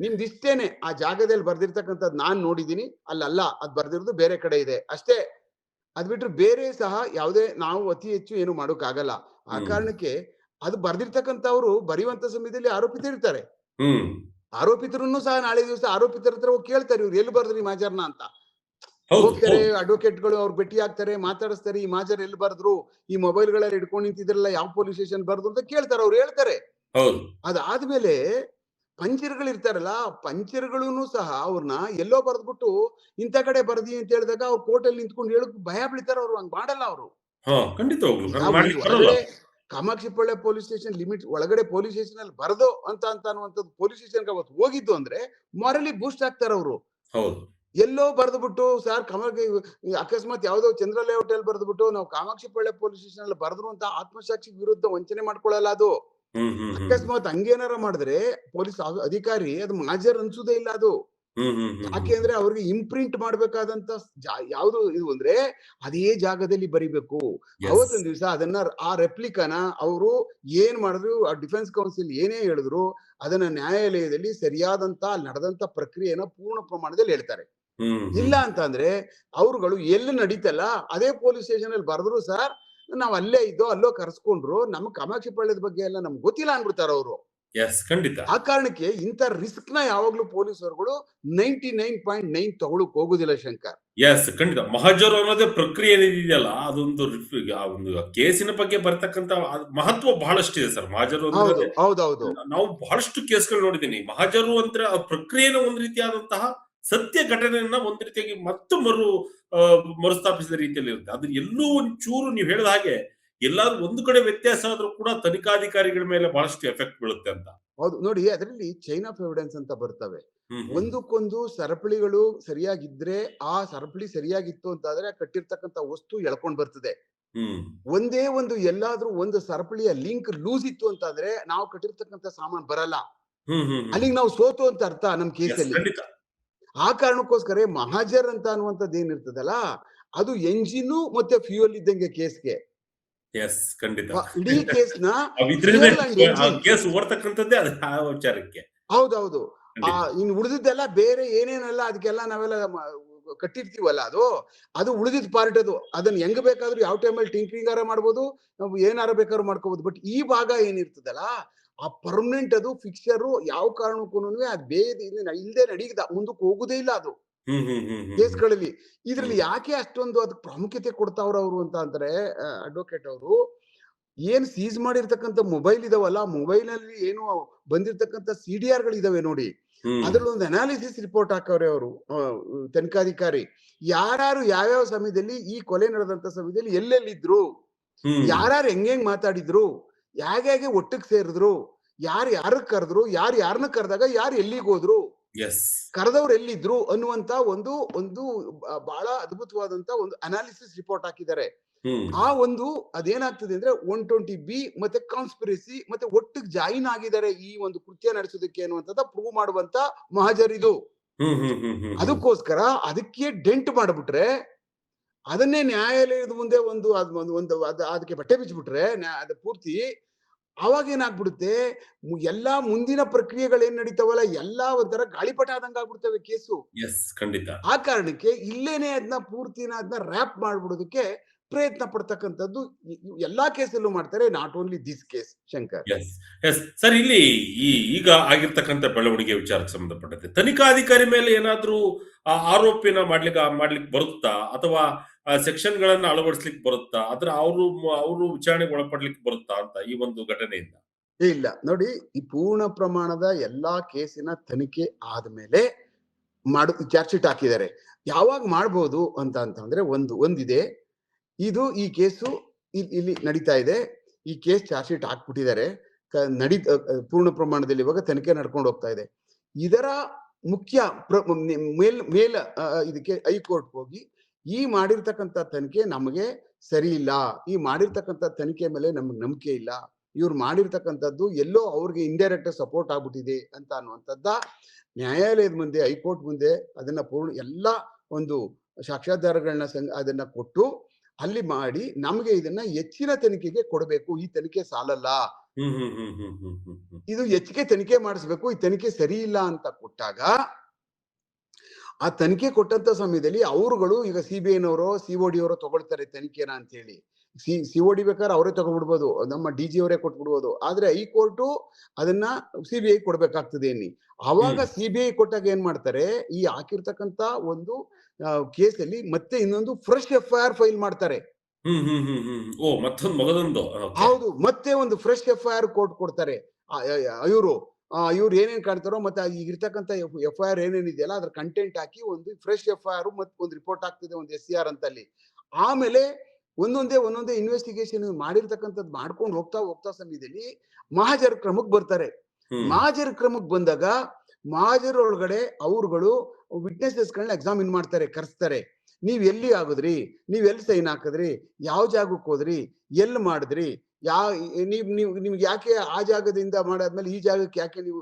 ನಿಮ್ದು ಇಷ್ಟೇನೆ, ಆ ಜಾಗದಲ್ಲಿ ಬರ್ದಿರ್ತಕ್ಕಂಥದ್ದು ನಾನ್ ನೋಡಿದೀನಿ, ಅಲ್ಲ ಅದ್ ಬರ್ದಿರೋದು ಬೇರೆ ಕಡೆ ಇದೆ ಅಷ್ಟೇ. ಅದ್ ಬಿಟ್ರೆ ಬೇರೆ ಸಹ ಯಾವುದೇ ನಾವು ಅತಿ ಹೆಚ್ಚು ಏನು ಮಾಡೋಕ್ ಆಗಲ್ಲ. ಆ ಕಾರಣಕ್ಕೆ ಅದು ಬರ್ದಿರ್ತಕ್ಕಂಥವ್ರು ಬರೆಯುವಂತ ಸಮಯದಲ್ಲಿ ಆರೋಪಿತರಿರ್ತಾರೆ. ಆರೋಪಿತರನ್ನು ಸಹ ನಾಳೆ ದಿವಸ ಆರೋಪಿತರ ಹತ್ರ ಹೋಗಿ ಕೇಳ್ತಾರೆ, ಇವ್ರು ಎಲ್ಲಿ ಬರ್ದ್ರಿ ಮಾಜರ್ನ ಅಂತ. ಹೌದು ಹೋಗ್ತಾರೆ ಹೌದು ಅಡ್ವೊಕೇಟ್ಗಳು ಅವ್ರು ಭೇಟಿ ಆಗ್ತಾರೆ, ಮಾತಾಡಿಸ್ತಾರೆ, ಈ ಮಾಜರ್ ಎಲ್ಲಿ ಬರ್ದ್ರು, ಈ ಮೊಬೈಲ್ಗಳಲ್ಲಿ ಹಿಡ್ಕೊಂಡು ನಿಂತಿದ್ರಲ್ಲ ಯಾವ ಪೊಲೀಸ್ ಸ್ಟೇಷನ್ ಬರ್ದು ಅಂತ ಕೇಳ್ತಾರೆ, ಅವ್ರು ಹೇಳ್ತಾರೆ. ಹೌದು ಅದಾದ್ಮೇಲೆ ಪಂಚರ್ಗಳು ಇರ್ತಾರಲ್ಲ, ಪಂಚರ್ಗಳೂನು ಸಹ ಅವ್ರನ್ನ ಎಲ್ಲೋ ಬರ್ದ್ಬಿಟ್ಟು ಇಂಥ ಕಡೆ ಬರ್ದಿ ಅಂತ ಹೇಳಿದಾಗ ಅವ್ರು ಕೋರ್ಟಲ್ಲಿ ನಿಂತ್ಕೊಂಡು ಹೇಳಕ್ ಭಯ ಬೀಳ್ತಾರ, ಅವ್ರು ಹಂಗ್ ಮಾಡಲ್ಲ ಅವರು. ಹಾ ಖಂಡಿತವಾಗ್ಲು ಈಗ ಹಂಗ್ ಒಂದು ಮಾಡ್ಲಿಕ್ಕೆ ಬರಲ್ಲ. ಹೊರಗಡೆ ಕಾಮಾಕ್ಷಿಪಾಳ್ಯ ಪೊಲೀಸ್ ಸ್ಟೇಷನ್ ಲಿಮಿಟ್ ಒಳಗಡೆ ಪೊಲೀಸ್ ಸ್ಟೇಷನ್ ಅಲ್ಲಿ ಬರದು ಅಂತ ಅನ್ನುವಂಥದ್ದು ಪೊಲೀಸ್ ಸ್ಟೇಷನ್ ಅವತ್ತು ಹೋಗಿದ್ದು ಅಂದ್ರೆ ಮಾರಲಿ ಬೂಸ್ಟ್ ಆಗ್ತಾರ ಅವರು. ಹೌದು ಎಲ್ಲೋ ಬರ್ದ್ಬಿಟ್ಟು ಸರ್ ಅಕಸ್ಮಾತ್ ಯಾವ್ದೋ ಚಂದ್ರ ಲೇಔಟ್ ಅಲ್ಲಿ ಬರ್ದ್ಬಿಟ್ಟು ನಾವು ಕಾಮಾಕ್ಷಿಪಾಳ್ಯ ಪೊಲೀಸ್ ಸ್ಟೇಷನ್ ಅಲ್ಲಿ ಬರ್ದ್ರು ಅಂತ ಆತ್ಮಸಾಕ್ಷಿ ವಿರುದ್ಧ ವಂಚನೆ ಮಾಡ್ಕೊಳ್ಳಲ್ಲ ಅದು. ಹ್ಮ್ ಹ್ಮ್ ಹ್ಮ್ ಅಕಸ್ಮಾತ್ ಹಂಗೇನಾರ ಮಾಡಿದ್ರೆ ಪೊಲೀಸ್ ಅಧಿಕಾರಿ ಅದು ಮಾಜರ್ ಅನ್ಸುದೇ ಇಲ್ಲ ಅದು. ಹ್ಮ್ ಹ್ಮ್ ಹ್ಮ್ ಯಾಕೆ ಅಂದ್ರೆ ಅವ್ರಿಗೆ ಇಂಪ್ರಿಂಟ್ ಮಾಡ್ಬೇಕಾದಂತ ಯಾವ್ದು ಇದು ಅಂದ್ರೆ ಅದೇ ಜಾಗದಲ್ಲಿ ಬರಿಬೇಕು. ಎಸ್ ಅವತ್ತೊಂದ್ ದಿವಸ ಅದನ್ನ ಆ ರೆಪ್ಲಿಕಾನ ಅವರು ಏನ್ ಮಾಡಿದ್ರು, ಆ ಡಿಫೆನ್ಸ್ ಕೌನ್ಸಿಲ್ ಏನೇ ಹೇಳಿದ್ರು ಅದನ್ನ ನ್ಯಾಯಾಲಯದಲ್ಲಿ ಸರಿಯಾದಂತ ನಡೆದಂತ ಪ್ರಕ್ರಿಯೆನ ಪೂರ್ಣ ಪ್ರಮಾಣದಲ್ಲಿ ಹೇಳ್ತಾರೆ. ಹ್ಮ್ ಇಲ್ಲ ಹ್ಮ್ ಅಂತ ಅಂದ್ರೆ ಅವ್ರುಗಳು ಎಲ್ಲಿ ನಡೀತಲ್ಲ ಅದೇ ಪೊಲೀಸ್ ಸ್ಟೇಷನ್ ಅಲ್ಲಿ ಬರ್ದ್ರು ಸರ್ ನಾವ್ ಅಲ್ಲೇ ಇದ್ದೋ ಅಲ್ಲೋ ಕರ್ಸ್ಕೊಂಡ್ರು, ನಮ್ಗ್ ಕಾಮಾಕ್ಷಿಪಾಳ್ಯದ ಬಗ್ಗೆ ಎಲ್ಲ ನಮ್ಗೆ ಗೊತ್ತಿಲ್ಲ ಅನ್ಬಿಡ್ತಾರ ಅವರು. ಎಸ್ ಖಂಡಿತ. ಆ ಕಾರಣಕ್ಕೆ ಇಂಥ ರಿಸ್ಕ್ ನ ಯಾವಾಗ್ಲೂ ಪೊಲೀಸರುಗಳು 99.9 ತಗೊಳಕ್ ಹೋಗುದಿಲ್ಲ ಶಂಕರ್. ಎಸ್ ಖಂಡಿತ. ಮಹಜರು ಅನ್ನೋದೇ ಪ್ರಕ್ರಿಯೆ ಏನಿದೆಯಲ್ಲ ಅದೊಂದು ಆ ಒಂದು ಕೇಸಿನ ಬಗ್ಗೆ ಬರ್ತಕ್ಕಂತ ಮಹತ್ವ ಬಹಳಷ್ಟಿದೆ ಸರ್. ಮಹಜರು ಹೌದು ಅಂದ್ರೆ ಹೌದೌದು ನಾವು ಬಹಳಷ್ಟು ಕೇಸ್ಗಳು ನೋಡಿದೀನಿ. ಮಹಜರು ಅಂದ್ರೆ ಆ ಪ್ರಕ್ರಿಯೆನ ಒಂದ್ ರೀತಿಯಾದಂತಹ ಸತ್ಯ ಘಟನೆಯನ್ನ ಒಂದ್ ರೀತಿಯಾಗಿ ಮತ್ತೆ ಮರುಸ್ಥಾಪಿಸಿದ ರೀತಿಯಲ್ಲಿ ಇರುತ್ತೆ. ಅದು ಎಲ್ಲೂ ಒಂಚೂರು ನೀವು ಹೇಳಿದ ಹಾಗೆ ಎಲ್ಲಾದ್ರೂ ಒಂದು ಕಡೆ ವ್ಯತ್ಯಾಸ ಆದ್ರೂ ಕೂಡ ತನಿಖಾಧಿಕಾರಿಗಳ ಮೇಲೆ ಬಹಳಷ್ಟು ಎಫೆಕ್ಟ್ ಬೀಳುತ್ತೆ ಅಂತ. ಹೌದು ನೋಡಿ, ಅದರಲ್ಲಿ ಚೈನ್ ಆಫ್ ಎವಿಡೆನ್ಸ್ ಅಂತ ಬರ್ತವೆ. ಹ್ಮ್ ಹ್ಮ್ ಒಂದಕ್ಕೊಂದು ಸರಪಳಿಗಳು ಸರಿಯಾಗಿದ್ರೆ ಆ ಸರಪಳಿ ಸರಿಯಾಗಿತ್ತು ಅಂತಾದ್ರೆ ಕಟ್ಟಿರ್ತಕ್ಕಂಥ ವಸ್ತು ಎಳ್ಕೊಂಡ್ ಬರ್ತದೆ. ಹ್ಮ್ ಒಂದೇ ಒಂದು ಎಲ್ಲಾದ್ರೂ ಒಂದು ಸರಪಳಿಯ ಲಿಂಕ್ ಲೂಸ್ ಇತ್ತು ಅಂತಾದ್ರೆ ನಾವು ಕಟ್ಟಿರ್ತಕ್ಕಂಥ ಸಾಮಾನ್ ಬರಲ್ಲ. ಹ್ಮ್ ಹ್ಮ್ ಹ್ಮ್ ಅಲ್ಲಿಗೆ ನಾವು ಸೋತು ಅಂತ ಅರ್ಥ ನಮ್ ಎಸ್ ಕೇಸಲ್ಲಿ. ಖಂಡಿತ. ಆ ಕಾರಣಕ್ಕೋಸ್ಕರ ಮಹಾಜರ್ ಅಂತ ಅನ್ನುವಂಥದ್ದು ಏನಿರ್ತದಲ್ಲ ಅದು ಎಂಜಿನ್ ಮತ್ತೆ ಫ್ಯೂಯಲ್ ಇದ್ದಂಗೆ ಕೇಸ್ಗೆ. ಎಸ್ ಖಂಡಿತ. ಇಡೀ ಕೇಸ್ನ ಅವಿದ್ರೇನೆ ಫ್ಯೂಯಲ್ ಅಂಡ್ ಆ ಎಂಜಿನ್. ಕೇಸ್ ಓಡ್ತಕ್ಕಂಥದ್ದೇ ಅದು ಆ ವಿಚಾರಕ್ಕೆ. ಹೌದೌದು. ಖಂಡಿತ. ಇನ್ ಉಳಿದಿದ್ದೆಲ್ಲ ಬೇರೆ ಏನೇನಲ್ಲ ಅದಕ್ಕೆಲ್ಲ ನಾವೆಲ್ಲ ಕಟ್ಟಿರ್ತೀವಲ್ಲ ಅದು ಉಳಿದಿದ್ ಪಾರ್ಟ್ ಅದು. ಅದನ್ನ ಹೆಂಗ್ ಬೇಕಾದ್ರೂ ಯಾವ ಟೈಮಲ್ಲಿ ಟಿಂಕ್ರಿಂಗಾರ ಮಾಡ್ಬೋದು, ನಾವು ಏನಾರ ಬೇಕಾದ್ರೂ ಮಾಡ್ಕೋಬಹುದು. ಬಟ್ ಈ ಭಾಗ ಏನಿರ್ತದಲ್ಲ ಆ ಪರ್ಮನೆಂಟ್ ಅದು ಫಿಕ್ಸ್ಚರ್ ಯಾವ ಕಾರಣಕ್ಕೂ ಅದ್ ಇಲ್ದೆ ನಡೀದ ಮುಂದಕ್ಕೆ ಹೋಗುದೇ ಇಲ್ಲ ಅದು ಹ್ಮ್ ಹ್ಮ್ ಹ್ಮ್ ಹ್ಮ್ ಕೇಸ್ಗಳಲ್ಲಿ. ಇದ್ರಲ್ಲಿ ಹ್ಮ್ ಯಾಕೆ ಅಷ್ಟೊಂದು ಅದಕ್ಕೆ ಪ್ರಾಮುಖ್ಯತೆ ಕೊಡ್ತಾವ್ರ ಅವರು ಅಂತ ಅಂದ್ರೆ ಅಡ್ವೊಕೇಟ್ ಅವರು ಏನ್ ಸೀಸ್ ಮಾಡಿರ್ತಕ್ಕಂಥ ಮೊಬೈಲ್ ಇದಾವಲ್ಲ, ಮೊಬೈಲ್ ಅಲ್ಲಿ ಏನು ಬಂದಿರ್ತಕ್ಕಂಥ ಸಿಡಿಆರ್ ಗಳು ಇದಾವೆ ನೋಡಿ, ಹ್ಮ್ ಅದ್ರಲ್ಲಿ ಒಂದು ಅನಾಲಿಸಿಸ್ ರಿಪೋರ್ಟ್ ಹಾಕವ್ರೆ ಅವರು ತನಿಖಾಧಿಕಾರಿ. ಯಾರ್ಯಾರು ಯಾವ್ಯಾವ ಸಮಯದಲ್ಲಿ ಈ ಕೊಲೆ ನಡೆದಂತ ಸಮಯದಲ್ಲಿ ಎಲ್ಲೆಲ್ಲಿದ್ರು, ಹ್ಮ್ ಯಾರ್ಯಾರು ಹೆಂಗ್ ಮಾತಾಡಿದ್ರು, ಹೇಗೆ ಒಟ್ಟಿಗೆ ಸೇರಿದ್ರು, ಯಾರನ್ನ ಕರೆದ್ರು, ಯಾರನ್ನ ಕರೆದಾಗ ಯಾರು ಎಲ್ಲಿಗೆ ಹೋದ್ರು, ಎಸ್ ಕರೆದವ್ರು ಎಲ್ಲಿದ್ರು ಅನ್ನುವಂತ ಒಂದು ಒಂದು ಬಹಳ ಅದ್ಭುತವಾದಂತ ಒಂದು ಅನಾಲಿಸಿಸ್ ರಿಪೋರ್ಟ್ ಹಾಕಿದ್ದಾರೆ. ಹ್ಮ್ ಆ ಒಂದು ಅದೇನಾಗ್ತದೆ ಅಂದ್ರೆ 120B ಮತ್ತೆ ಕಾನ್ಸ್ಪಿರಸಿ ಮತ್ತೆ ಒಟ್ಟಿಗೆ ಜಾಯಿನ್ ಆಗಿದ್ದಾರೆ ಈ ಒಂದು ಕೃತ್ಯ ನಡೆಸೋದಕ್ಕೆ ಅನ್ನುವಂಥದ್ದು ಪ್ರೂವ್ ಮಾಡುವಂತ ಮಹಾಜರ್ ಇದು. ಹ್ಮ್ ಹ್ಮ್ ಹ್ಮ್ ಹ್ಮ್ ಹ್ಮ್ ಅದಕ್ಕೋಸ್ಕರ ಅದಕ್ಕೆ ಡೆಂಟ್ ಮಾಡ್ಬಿಟ್ರೆ ಅದನ್ನೇ ನ್ಯಾಯಾಲಯದ ಮುಂದೆ ಅದಕ್ಕೆ ಬಟ್ಟೆ ಬಿಚ್ಚಿಬಿಟ್ರೆ ಅದು ಪೂರ್ತಿ ಅವಾಗ ಏನಾಗ್ಬಿಡುತ್ತೆ, ಎಲ್ಲಾ ಮುಂದಿನ ಪ್ರಕ್ರಿಯೆಗಳೇನ್ ನಡೀತಾವಲ್ಲ ಎಲ್ಲಾ ಒಂಥರ ಗಾಳಿಪಟ ಆದಂಗ ಆಗ್ಬಿಡ್ತವೆ ಕೇಸು. ಎಸ್ ಖಂಡಿತ. ಆ ಕಾರಣಕ್ಕೆ ಇಲ್ಲೇನೆ ಅದನ್ನ ರ್ಯಾಪ್ ಮಾಡ್ಬಿಡೋದಕ್ಕೆ ಪ್ರಯತ್ನ ಪಡ್ತಕ್ಕಂಥದ್ದು ಎಲ್ಲಾ ಕೇಸಲ್ಲೂ ಮಾಡ್ತಾರೆ, not only this case Shankar. Yes yes sir, ಇಲ್ಲಿ ಈಗ ಆಗಿರ್ತಕ್ಕಂಥ ಬೆಳವಣಿಗೆ ವಿಚಾರಕ್ಕೆ ಸಂಬಂಧಪಟ್ಟಂತೆ ತನಿಖಾಧಿಕಾರಿ ಮೇಲೆ ಏನಾದ್ರೂ ಆರೋಪಿನ ಮಾಡ್ಲಿಕ್ಕೆ ಬರುತ್ತಾ, ಅಥವಾ ಸೆಕ್ಷನ್ ಗಳನ್ನ ಅಳವಡಿಸ್ಲಿಕ್ಕೆ ಬರುತ್ತಾ, ಅದ್ರ ಅವರು ವಿಚಾರಣೆಗೆ ಒಳಪಡ್ಲಿಕ್ಕೆ ಬರುತ್ತಾ ಅಂತ ಈ ಒಂದು ಘಟನೆಯಿಂದ? ಇಲ್ಲ ನೋಡಿ, ಈ ಪೂರ್ಣ ಪ್ರಮಾಣದ ಎಲ್ಲಾ ಕೇಸಿನ ತನಿಖೆ ಆದ್ಮೇಲೆ ಚಾರ್ಜ್ ಶೀಟ್ ಹಾಕಿದ್ದಾರೆ. ಯಾವಾಗ ಮಾಡ್ಬೋದು ಅಂತಂದ್ರೆ ಒಂದಿದೆ, ಇದು ಈ ಕೇಸು ಇಲ್ಲಿ ನಡೀತಾ ಇದೆ, ಈ ಕೇಸ್ ಚಾರ್ಜ್ ಶೀಟ್ ಹಾಕ್ಬಿಟ್ಟಿದ್ದಾರೆ, ಪೂರ್ಣ ಪ್ರಮಾಣದಲ್ಲಿ ಇವಾಗ ತನಿಖೆ ನಡ್ಕೊಂಡು ಹೋಗ್ತಾ ಇದೆ. ಇದರ ಮುಖ್ಯ ಇದಕ್ಕೆ ಹೈಕೋರ್ಟ್ ಹೋಗಿ ಈ ಮಾಡಿರ್ತಕ್ಕಂಥ ತನಿಖೆ ನಮಗೆ ಸರಿ ಇಲ್ಲ, ಈ ಮಾಡಿರ್ತಕ್ಕಂಥ ತನಿಖೆ ಮೇಲೆ ನಮ್ಗೆ ನಂಬಿಕೆ ಇಲ್ಲ, ಇವ್ರು ಮಾಡಿರ್ತಕ್ಕಂಥದ್ದು ಎಲ್ಲೋ ಅವ್ರಿಗೆ ಇಂಡೈರೆಕ್ಟ್ ಸಪೋರ್ಟ್ ಆಗ್ಬಿಟ್ಟಿದೆ ಅಂತ ಅನ್ನುವಂಥದ್ದ ನ್ಯಾಯಾಲಯದ ಮುಂದೆ, ಹೈಕೋರ್ಟ್ ಮುಂದೆ ಅದನ್ನ ಎಲ್ಲ ಒಂದು ಸಾಕ್ಷ್ಯಾಧಾರಗಳನ್ನ ಅದನ್ನ ಕೊಟ್ಟು ಅಲ್ಲಿ ಮಾಡಿ ನಮ್ಗೆ ಇದನ್ನ ಹೆಚ್ಚಿನ ತನಿಖೆಗೆ ಕೊಡಬೇಕು, ಈ ತನಿಖೆ ಸಾಲಲ್ಲ, ಇದು ಹೆಚ್ಚಿಗೆ ತನಿಖೆ ಮಾಡಿಸ್ಬೇಕು, ಈ ತನಿಖೆ ಸರಿ ಇಲ್ಲ ಅಂತ ಕೊಟ್ಟಾಗ ಆ ತನಿಖೆ ಕೊಟ್ಟಂತ ಸಮಯದಲ್ಲಿ ಅವರುಗಳು ಈಗ ಸಿಬಿಐನವರು ಸಿಒಡಿ ಅವರು ತಗೊಳ್ತಾರೆ ತನಿಖೆನ ಅಂತ ಹೇಳಿ. ಸಿಒಡಿ ಬೇಕಾದ್ರೆ ಅವರೇ ತಗೊಂಡ್ಬಿಡ್ಬೋದು, ನಮ್ಮ ಡಿಜಿ ಅವರೇ ಕೊಟ್ಬಿಡ್ಬೋದು. ಆದ್ರೆ ಹೈಕೋರ್ಟು ಅದನ್ನ ಸಿಬಿಐ ಕೊಡ್ಬೇಕಾಗ್ತದೆ ಅನ್ನಿ. ಅವಾಗ ಸಿಬಿಐ ಕೊಟ್ಟಾಗ ಏನ್ ಮಾಡ್ತಾರೆ, ಈ ಹಾಕಿರ್ತಕ್ಕಂತ ಒಂದು ಕೇಸಲ್ಲಿ ಮತ್ತೆ ಇನ್ನೊಂದು ಫ್ರೆಶ್ FIR ಫೈಲ್ ಮಾಡ್ತಾರೆ. ಓ, ಮತ್ತೊಂದು ಮಗದೊಂದು. ಓಕೆ. ಹೌದು, ಮತ್ತೆ ಒಂದು ಫ್ರೆಶ್ FIR ಕೋರ್ಟ್ ಕೊಡ್ತಾರೆ. ಇವರು ಇವ್ರು ಏನೇನ್ ಕಾಣ್ತಾರೋ ಮತ್ತೆ ಈಗ ಇರ್ತಕ್ಕಂಥ FIR ಏನೇನಿದೆಯಲ್ಲ ಅದ್ರ ಕಂಟೆಂಟ್ ಹಾಕಿ ಒಂದು ಫ್ರೆಶ್ FIR ಮತ್ತೆ ಒಂದು ರಿಪೋರ್ಟ್ ಆಗ್ತದೆ, ಒಂದು SCR ಅಂತ ಅಲ್ಲಿ. ಆಮೇಲೆ ಒಂದೊಂದೇ ಇನ್ವೆಸ್ಟಿಗೇಷನ್ ಮಾಡಿರ್ತಕ್ಕಂಥದ್ದು ಮಾಡ್ಕೊಂಡು ಹೋಗ್ತಾ ಸಮಯದಲ್ಲಿ ಮಹಾಜರ್ ಕ್ರಮಕ್ಕೆ ಬರ್ತಾರೆ. ಮಹಾಜರ್ ಕ್ರಮಕ್ಕೆ ಬಂದಾಗ ಮಹಾಜರ್ ಒಳಗಡೆ ಅವ್ರುಗಳು ವಿಟ್ನೆಸಸ್ಗಳನ್ನ ಎಕ್ಸಾಮಿನ್ ಮಾಡ್ತಾರೆ, ಕರೆಸ್ತಾರೆ. ನೀವ್ ಎಲ್ಲಿ ಆಗುದ್ರಿ, ನೀವ್ ಎಲ್ಲಿ ಸೈನ್ ಹಾಕಿದ್ರಿ, ಯಾವ ಜಾಗಕ್ಕೆ ಹೋದ್ರಿ, ಎಲ್ಲಿ ಮಾಡಿದ್ರಿ, ನಿಮ್ಗೆ ಯಾಕೆ ಆ ಜಾಗದಿಂದ ಮಾಡಾದ್ಮೇಲೆ ಈ ಜಾಗಕ್ಕೆ ಯಾಕೆ ನೀವು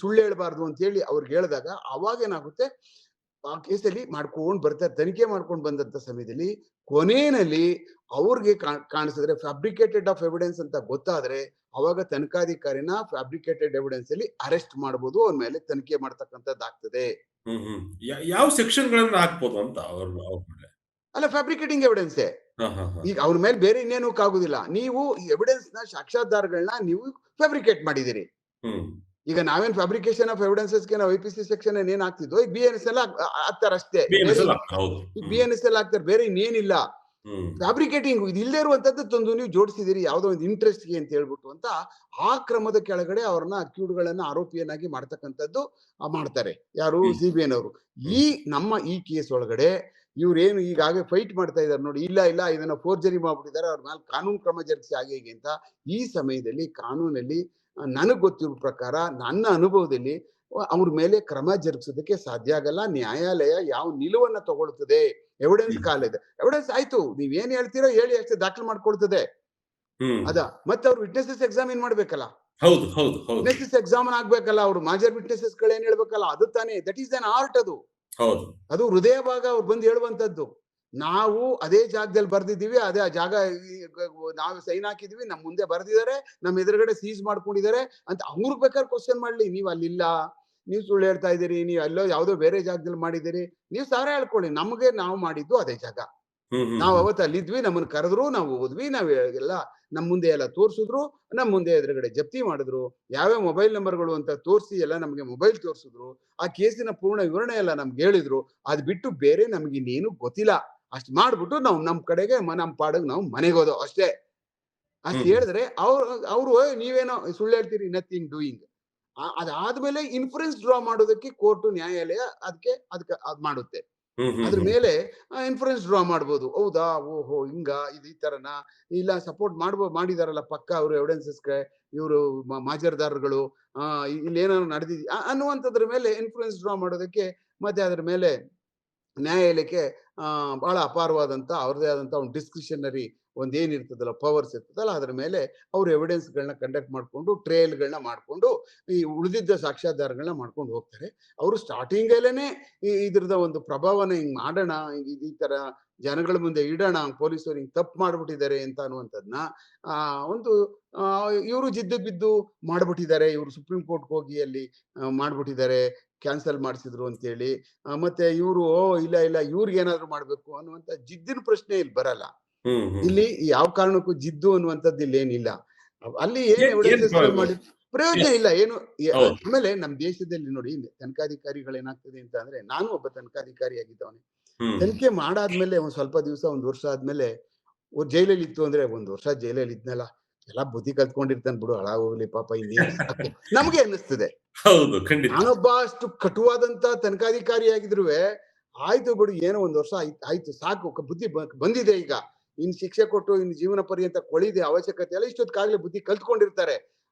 ಸುಳ್ಳು ಹೇಳ್ಬಾರ್ದು ಅಂತ ಹೇಳಿ ಅವ್ರಿಗೆ ಹೇಳಿದಾಗ ಅವಾಗ ಏನಾಗುತ್ತೆ, ಆ ಕೇಸಲ್ಲಿ ಮಾಡ್ಕೊಂಡು ಬರ್ತಾರೆ. ತನಿಖೆ ಮಾಡ್ಕೊಂಡು ಬಂದಂತ ಸಮಯದಲ್ಲಿ ಕೊನೆಯಲ್ಲಿ ಅವ್ರಿಗೆ ಕಾಣಿಸಿದ್ರೆ ಫ್ಯಾಬ್ರಿಕೇಟೆಡ್ ಆಫ್ ಎವಿಡೆನ್ಸ್ ಅಂತ ಗೊತ್ತಾದ್ರೆ ಅವಾಗ ತನಿಖಾಧಿಕಾರಿನ ಫ್ಯಾಬ್ರಿಕೇಟೆಡ್ ಎವಿಡೆನ್ಸ್ ಅಲ್ಲಿ ಅರೆಸ್ಟ್ ಮಾಡಬಹುದು, ಅವ್ರ ಮೇಲೆ ತನಿಖೆ ಮಾಡ್ತಕ್ಕಂಥದ್ದಾಗ್ತದೆ. ಯಾವ ಸೆಕ್ಷನ್ ಗಳನ್ನ ಹಾಕ್ಬೋದು ಅಂತ ಅವ್ರ ಮೇಲೆ? ಅಲ್ಲ, ಫ್ಯಾಬ್ರಿಕೇಟಿಂಗ್ ಎವಿಡೆನ್ಸ್. ಈಗ ಅವ್ರ ಮೇಲೆ ಬೇರೆ ಇನ್ನೇನು ಆಗುದಿಲ್ಲ. ನೀವು ಎವಿಡೆನ್ಸ್ ನ ಸಾಕ್ಷ್ಯಾಧಾರಗಳನ್ನ ನೀವು ಫ್ಯಾಬ್ರಿಕೇಟ್ ಮಾಡಿದಿರಿ. ಈಗ ನಾವೇನ್ ಫ್ಯಾಬ್ರಿಕೇಶನ್ ಆಫ್ ಎವಿಡೆನ್ಸಸ್ಗೆ ನಾವು IPC ಸೆಕ್ಷನ್ ಏನ್ ಆಗ್ತಿದ್ವು, ಈಗ BNSL ಆಗ್ತಾರೆ ಅಷ್ಟೇ. BNSL ಆಗ್ತಾರೆ, ಬೇರೆ ಇನ್ನೇನಿಲ್ಲ. ಫ್ಯಾಬ್ರಿಕೇಟಿಂಗ್ ಇದು ಇಲ್ಲದೆ ಇರುವಂತದ್ದು ತಂದು ನೀವು ಜೋಡಿಸಿದಿರಿ ಯಾವ್ದೋ ಒಂದು ಇಂಟ್ರೆಸ್ಟ್ಗೆ ಅಂತ ಹೇಳ್ಬಿಟ್ಟು ಅಂತ ಆ ಕ್ರಮದ ಕೆಳಗಡೆ ಅವ್ರನ್ನ ಅಕ್ಯೂಡ್ಗಳನ್ನ ಆರೋಪಿಯನ್ನಾಗಿ ಮಾಡ್ತಕ್ಕಂಥದ್ದು ಮಾಡ್ತಾರೆ. ಯಾರು? CBI ನವರು. ಈ ಕೇಸ್ ಒಳಗಡೆ ಇವ್ರೇನು ಈಗಾಗಲೇ ಫೈಟ್ ಮಾಡ್ತಾ ಇದಾರೆ ನೋಡಿ, ಇಲ್ಲ ಇದನ್ನ ಫೋರ್ಜರಿ ಮಾಡ್ಬಿಟ್ಟಿದ್ದಾರೆ, ಅವ್ರ ಮೇಲೆ ಕಾನೂನು ಕ್ರಮ ಜರುಗಿಸಿ ಹಾಗೆ ಅಂತ. ಈ ಸಮಯದಲ್ಲಿ ಕಾನೂನಲ್ಲಿ ನನಗ್ ಗೊತ್ತಿರೋ ಪ್ರಕಾರ, ನನ್ನ ಅನುಭವದಲ್ಲಿ ಅವ್ರ ಮೇಲೆ ಕ್ರಮ ಜರುಗಿಸೋದಕ್ಕೆ ಸಾಧ್ಯ ಆಗಲ್ಲ. ನ್ಯಾಯಾಲಯ ಯಾವ ನಿಲುವನ್ನ ತಗೊಳ್ತದೆ, ಎವಿಡೆನ್ಸ್ ಕಾಲಿದೆ, ಎವಿಡೆನ್ಸ್ ಆಯ್ತು, ನೀವೇನ್ ಹೇಳ್ತೀರೋ ಹೇಳಿ ಅಷ್ಟೇ, ದಾಖಲು ಮಾಡ್ಕೊಳ್ತದೆ. ಮತ್ತೆ ಅವ್ರು ವಿಟ್ನೆಸಸ್ ಎಕ್ಸಾಮಿನ್ ಮಾಡ್ಬೇಕಲ್ಲ, ವಿಟ್ನೆಸಸ್ ಎಕ್ಸಾಮಿನ್ ಆಗ್ಬೇಕಲ್ಲ, ಅವ್ರು ಮಾಜರ್ ವಿಟ್ನೆಸಸ್ ಗಳೇನ್ ಹೇಳ್ಬೇಕಲ್ಲ, ಅದು ತಾನೇ, ದಟ್ ಈಸ್ ಅನ್ ಆರ್ಟ್. ಅದು ಹೃದಯ ಭಾಗ ಅವ್ರು ಬಂದು ಹೇಳುವಂತದ್ದು. ನಾವು ಅದೇ ಜಾಗದಲ್ಲಿ ಬರ್ದಿದ್ದೀವಿ, ಅದೇ ಆ ಜಾಗ ನಾವು ಸೈನ್ ಹಾಕಿದೀವಿ, ನಮ್ ಮುಂದೆ ಬರ್ದಿದ್ದಾರೆ, ನಮ್ ಎದುರುಗಡೆ ಸೀಸ್ ಮಾಡ್ಕೊಂಡಿದ್ದಾರೆ ಅಂತ ಅವ್ರಿಗೆ ಬೇಕಾದ್ರೆ ಕ್ವಶನ್ ಮಾಡ್ಲಿ. ನೀವ್ ಅಲ್ಲಿಲ್ಲ, ನೀವ್ ಸುಳ್ಳು ಹೇಳ್ತಾ ಇದ್ದೀರಿ, ನೀವ್ ಎಲ್ಲೋ ಯಾವ್ದೋ ಬೇರೆ ಜಾಗದಲ್ಲಿ ಮಾಡಿದಿರಿ, ನೀವ್ ಸಾರ ಹೇಳ್ಕೊಳ್ಳಿ, ನಮ್ಗೆ ನಾವು ಮಾಡಿದ್ದು ಅದೇ ಜಾಗ, ನಾವ್ ಅವತ್ತು ಅಲ್ಲಿದ್ವಿ, ನಮ್ಮನ್ನ ಕರೆದ್ರು, ನಾವು ಹೋದ್ವಿ, ನಾವ್ ಎಲ್ಲ ನಮ್ ಮುಂದೆ ಎಲ್ಲ ತೋರ್ಸಿದ್ರು, ನಮ್ ಮುಂದೆ ಎದುರುಗಡೆ ಜಪ್ತಿ ಮಾಡಿದ್ರು, ಯಾವ್ಯಾವ ಮೊಬೈಲ್ ನಂಬರ್ಗಳು ಅಂತ ತೋರಿಸಿ ಎಲ್ಲ ನಮ್ಗೆ ಮೊಬೈಲ್ ತೋರಿಸಿದ್ರು, ಆ ಕೇಸಿನ ಪೂರ್ಣ ವಿವರಣೆ ಎಲ್ಲ ನಮ್ಗೆ ಹೇಳಿದ್ರು. ಅದ್ ಬಿಟ್ಟು ಬೇರೆ ನಮ್ಗೆ ಇನ್ನೇನು ಗೊತ್ತಿಲ್ಲ. ಅಷ್ಟ್ ಮಾಡ್ಬಿಟ್ಟು ನಾವು ನಮ್ ಕಡೆಗೆ ನಮ್ ಪಾಡಗ್ ನಾವು ಮನೆಗೆ ಹೋದೋ ಅಷ್ಟೇ. ಅಷ್ಟ್ ಹೇಳಿದ್ರೆ ಅವ್ರು ನೀವೇನೋ ಸುಳ್ಳು ಹೇಳ್ತೀರಿ, ನಥಿಂಗ್ ಡೂಯಿಂಗ್. ಅದಾದ್ಮೇಲೆ ಇನ್ಫರೆನ್ಸ್ ಡ್ರಾ ಮಾಡೋದಕ್ಕೆ ಕೋರ್ಟ್, ನ್ಯಾಯಾಲಯ ಅದಕ್ಕೆ ಅದ್ ಮಾಡುತ್ತೆ. ಅದ್ರ ಮೇಲೆ ಇನ್ಫರೆನ್ಸ್ ಡ್ರಾ ಮಾಡ್ಬೋದು. ಹೌದಾ, ಓಹೋ ಹಿಂಗ, ಇದು ಈ ತರನ, ಇಲ್ಲ ಸಪೋರ್ಟ್ ಮಾಡಿದಾರಲ್ಲ ಪಕ್ಕ ಅವರು ಎವಿಡೆನ್ಸಸ್ಗೆ, ಇವರು ಮಾಜರ್ದಾರಗಳು, ಇಲ್ಲೇನಾದ್ರು ನಡೆದಿದ್ಯ ಅನ್ನುವಂಥದ್ರ ಮೇಲೆ ಇನ್ಫ್ಲೂಯೆನ್ಸ್ ಡ್ರಾ ಮಾಡೋದಕ್ಕೆ ಮತ್ತೆ ಅದ್ರ ಮೇಲೆ ನ್ಯಾಯಾಲಯಕ್ಕೆ ಬಹಳ ಅಪಾರವಾದಂತ ಅವ್ರದೇ ಆದಂತ ಒಂದು ಡಿಸ್ಕ್ರಿಷನರಿ ಒಂದೇನಿರ್ತದಲ್ಲ, ಪವರ್ಸ್ ಇರ್ತದಲ್ಲ, ಅದ್ರ ಮೇಲೆ ಅವ್ರು ಎವಿಡೆನ್ಸ್ಗಳನ್ನ ಕಂಡಕ್ಟ್ ಮಾಡ್ಕೊಂಡು, ಟ್ರಯಲ್ಗಳನ್ನ ಮಾಡ್ಕೊಂಡು, ಈ ಉಳಿದಿದ್ದ ಸಾಕ್ಷ್ಯಾಧಾರಗಳನ್ನ ಮಾಡ್ಕೊಂಡು ಹೋಗ್ತಾರೆ. ಅವರು ಸ್ಟಾರ್ಟಿಂಗ್ ಅಲ್ಲೇನೆ ಇದ್ರದ ಒಂದು ಪ್ರಭಾವನ ಹಿಂಗ್ ಮಾಡೋಣ, ಈ ತರ ಜನಗಳ ಮುಂದೆ ಇಡೋಣ, ಪೊಲೀಸರು ಹಿಂಗ್ ತಪ್ಪು ಮಾಡ್ಬಿಟ್ಟಿದ್ದಾರೆ ಅಂತ ಅನ್ನುವಂಥದ್ನ ಒಂದು ಇವರು ಜಿದ್ದು ಬಿದ್ದು ಮಾಡ್ಬಿಟ್ಟಿದ್ದಾರೆ. ಇವರು ಸುಪ್ರೀಂ ಕೋರ್ಟ್ಗೆ ಹೋಗಿ ಅಲ್ಲಿ ಮಾಡ್ಬಿಟ್ಟಿದ್ದಾರೆ, ಕ್ಯಾನ್ಸಲ್ ಮಾಡಿಸಿದ್ರು ಅಂತೇಳಿ. ಮತ್ತೆ ಇವರು ಇಲ್ಲ ಇವ್ರಿಗೆ ಏನಾದ್ರು ಮಾಡ್ಬೇಕು ಅನ್ನುವಂತ ಜಿದ್ದಿನ ಪ್ರಶ್ನೆ ಇಲ್ಲಿ ಬರಲ್ಲ. ಇಲ್ಲಿ ಯಾವ ಕಾರಣಕ್ಕೂ ಜಿದ್ದು ಅನ್ನುವಂಥದ್ದು ಇಲ್ಲಿ ಏನಿಲ್ಲ. ಅಲ್ಲಿ ಏನ್ ಎವಿಡೆನ್ಸಸ್ ಮಾಡಿ ಪ್ರಯೋಜನ ಇಲ್ಲ ಏನು. ಆಮೇಲೆ ನಮ್ ದೇಶದಲ್ಲಿ ನೋಡಿ, ತನಿಖಾಧಿಕಾರಿಗಳೇನಾಗ್ತದೆ ಅಂತ ಅಂದ್ರೆ, ನಾನು ಒಬ್ಬ ತನಿಖಾಧಿಕಾರಿ ಆಗಿದ್ದವನೇ. ತನಿಖೆ ಮಾಡಾದ್ಮೇಲೆ ಒಂದ್ ಸ್ವಲ್ಪ ದಿವಸ, 1 ವರ್ಷ ಆದ್ಮೇಲೆ ಜೈಲಲ್ಲಿ ಇತ್ತು ಅಂದ್ರೆ, 1 ವರ್ಷ ಜೈಲಲ್ಲಿ ಇದ್ನಲ್ಲ, ಎಲ್ಲ ಬುದ್ಧಿ ಕಲ್ತ್ಕೊಂಡಿರ್ತಾನೆ ಬಿಡು, ಹಾಳಾಗ್ ಹೋಗ್ಲಿ ಪಾಪ, ಇನ್ನೇನ್ ನಮ್ಗೆ ಅನ್ನಿಸ್ತದೆ. ನಾನೊಬ್ಬ ಅಷ್ಟು ಕಟುವಾದಂತ ತನಿಖಾಧಿಕಾರಿ ಆಗಿದ್ರು ಆಯ್ತು ಬಿಡು, ಏನೋ 1 ವರ್ಷ ಆಯ್ತು ಸಾಕು, ಬುದ್ಧಿ ಬಂದಿದೆ, ಈಗ ಇನ್ ಶಿಕ್ಷೆ ಕೊಟ್ಟು ಇನ್ ಜೀವನ ಪರ್ಯಂತ ಕೊಳಿದೆ ಅವಶ್ಯಕತೆ ಎಲ್ಲ, ಇಷ್ಟೊತ್ತಾಗ್ಲೇ ಬುದ್ಧಿ ಕಲ್ತ್ಕೊಂಡಿರ್ತಾರೆ,